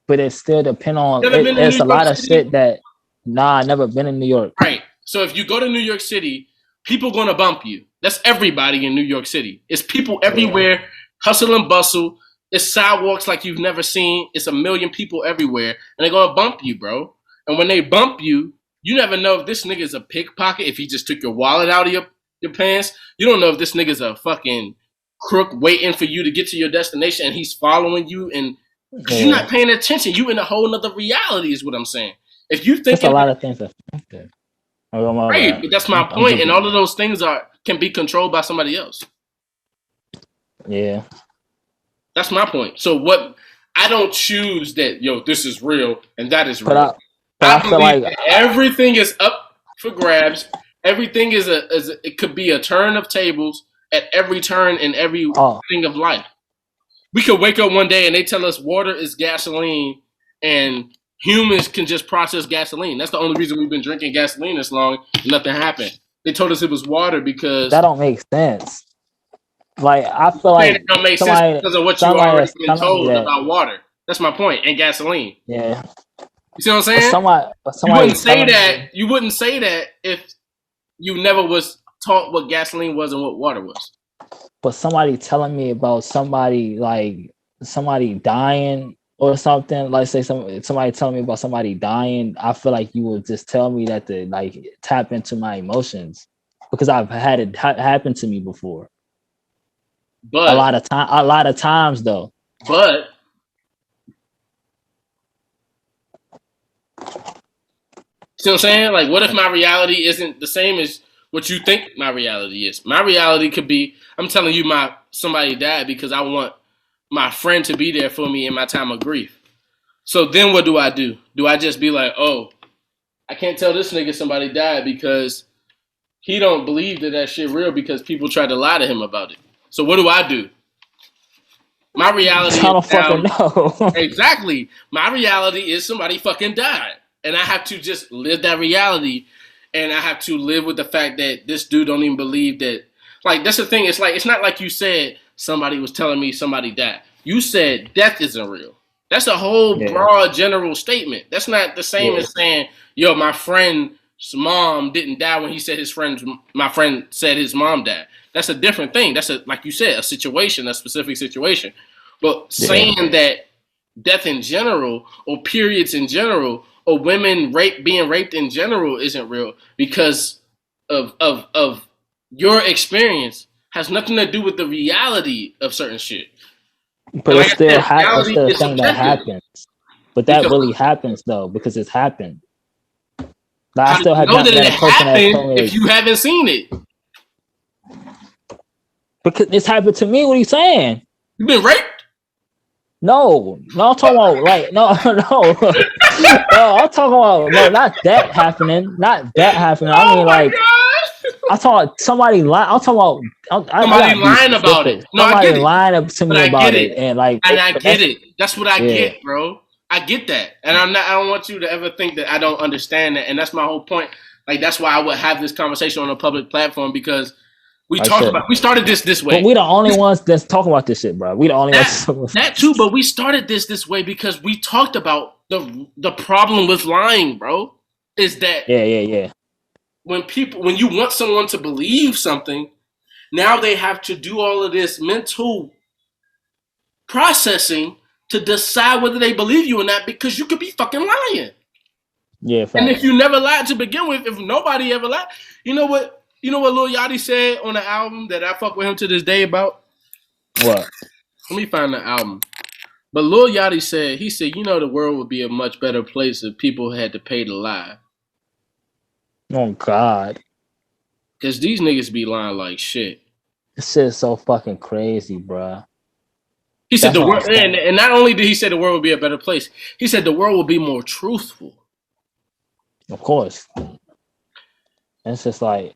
But it still depends on. There's a lot of shit that. Nah, I never been in New York. Right. So if you go to New York City, people gonna bump you. That's everybody in New York City. It's people everywhere, hustle and bustle. It's sidewalks like you've never seen. It's a million people everywhere, and they're gonna bump you, bro. And when they bump you, you never know if this nigga's a pickpocket, if he just took your wallet out of your pants. You don't know if this nigga's a fucking crook waiting for you to get to your destination and he's following you, and you're not paying attention. You in a whole nother reality is what I'm saying. If you think a lot of things that right, but that's my point, and all of those things can be controlled by somebody else. Yeah. That's my point. So what I don't choose that, this is real and that is real. I believe like that everything is up for grabs. Everything it could be a turn of tables at every turn in every thing of life. We could wake up one day and they tell us water is gasoline and humans can just process gasoline. That's the only reason we've been drinking gasoline this long and nothing happened. They told us it was water because that don't make sense. Like I feel like it don't make sense because of what you already been told about water. That's my point. And gasoline. Yeah. You see what I'm saying? You wouldn't say that if you never was taught what gasoline was and what water was. But somebody telling me about somebody dying or something, like say somebody telling me about somebody dying, I feel like you would just tell me that to like tap into my emotions, because I've had it happen to me before. But a lot of times though. But see what I'm saying? Like, what if my reality isn't the same as what you think my reality is? My reality could be, I'm telling you somebody died because I want my friend to be there for me in my time of grief. So then what do? Do I just be like, oh, I can't tell this nigga somebody died because he don't believe that shit real because people tried to lie to him about it. So what do? My reality I don't fucking know. Exactly. My reality is somebody fucking died. And I have to just live that reality. And I have to live with the fact that this dude don't even believe that. Like, that's the thing. It's like, it's not like you said somebody was telling me somebody died. You said death isn't real. That's a whole broad general statement. That's not the same as saying, yo, my friend's mom didn't die when he said my friend said his mom died. That's a different thing. That's like you said, a situation, a specific situation. But saying that death in general, or periods in general, or women being raped in general isn't real because of your experience has nothing to do with the reality of certain shit. But And it's like I still said, it's reality still a is thing that subjective. happens. But that Because really happens though, because it's happened. Like, I how do still you have know not that met it a person that happened told me if you haven't seen it? because it's happened to me. What are you saying? You've been raped? No, I'm talking about like no, no, I'm talking about no, not that happening, not that happening. I Oh mean, my like god! I'm talking about somebody lying. I'm talking about I Somebody gotta be lying about it. specific. No, I Somebody get it. lying up to But me I about get it, it. and like, And I but get that's it. That's what I yeah, get, bro. I get that. And I don't want you to ever think that I don't understand that. And that's my whole point. Like that's why I would have this conversation on a public platform because I should. we started this But way. we the only ones that's talking about this shit, bro. We the only ones. That too, but we started this way because we talked about the problem with lying, bro. Is that Yeah. when you want someone to believe something, now they have to do all of this mental processing to decide whether they believe you or not because you could be fucking lying. Yeah, And if facts. you never lied to begin with, if nobody ever lied, you know what? You know what Lil Yachty said on the album that I fuck with him to this day about? What? Let me find the album. But Lil Yachty said, you know, the world would be a much better place if people had to pay to lie. Oh God, Because these niggas be lying like shit. this shit is so fucking crazy, bro. He said That's the what I'm world, saying. and not only did he say the world would be a better place, he said the world would be more truthful. Of course, it's just like,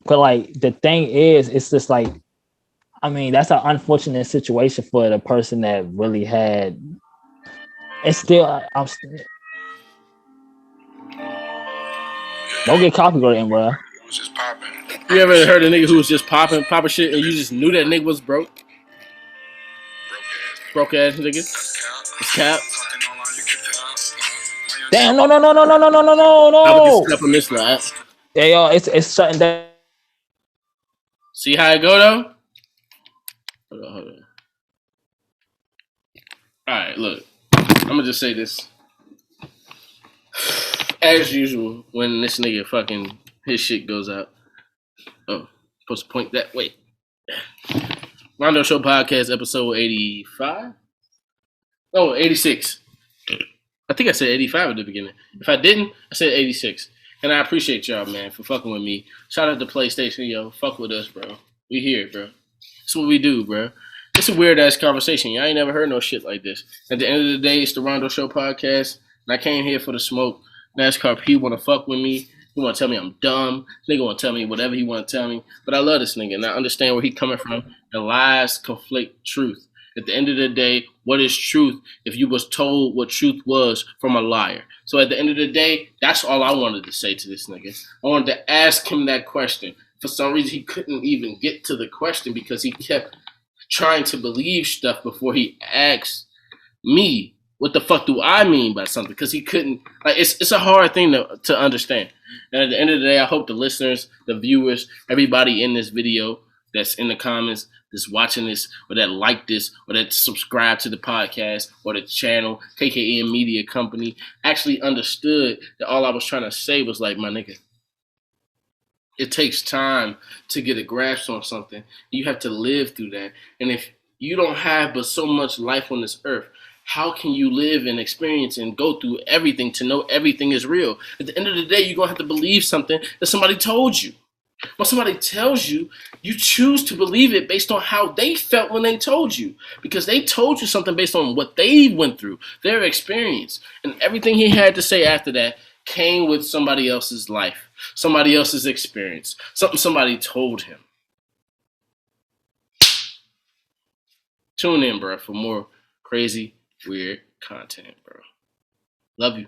but like the thing is, it's just like, I mean, that's an unfortunate situation for the person that really had. It's still, don't get copyrighted, bro. You ever heard a nigga who was just popping shit, and you just knew that nigga was broke? Broke ass nigga. It's cap. Damn, no. I would just step on this lap. Yeah, yo, it's shutting down. See how it go though? Hold on. Alright, look. I'm gonna just say this. As usual, when this nigga fucking his shit goes out. Oh, supposed to point that way. Rondo Show Podcast, episode 85? Oh, 86. I think I said 85 at the beginning. If I didn't, I said 86. And I appreciate y'all, man, for fucking with me. Shout out to PlayStation, yo. Fuck with us, bro. We here, bro. That's what we do, bro. It's a weird ass conversation. Y'all ain't never heard no shit like this. At the end of the day, it's the Rondo Show Podcast, and I came here for the smoke. NASCAR P want to fuck with me. He want to tell me I'm dumb. Nigga want to tell me whatever he want to tell me. But I love this nigga, and I understand where he coming from. And lies conflict truth. At the end of the day, what is truth if you was told what truth was from a liar? So at the end of the day, that's all I wanted to say to this nigga. I wanted to ask him that question. For some reason, he couldn't even get to the question because he kept trying to believe stuff before he asked me what the fuck do I mean by something, because he couldn't, like, it's a hard thing to understand. And at the end of the day, I hope the listeners, the viewers, everybody in this video that's in the comments, that's watching this, or that like this, or that subscribe to the podcast or the channel, KKN Media Company, actually understood that all I was trying to say was like, my nigga, it takes time to get a grasp on something. You have to live through that. And if you don't have but so much life on this earth, how can you live and experience and go through everything to know everything is real? At the end of the day, you're going to have to believe something that somebody told you. When somebody tells you, you choose to believe it based on how they felt when they told you. Because they told you something based on what they went through, their experience. And everything he had to say after that came with somebody else's life, somebody else's experience, something somebody told him. Tune in, bro, for more crazy, weird content, bro. Love you.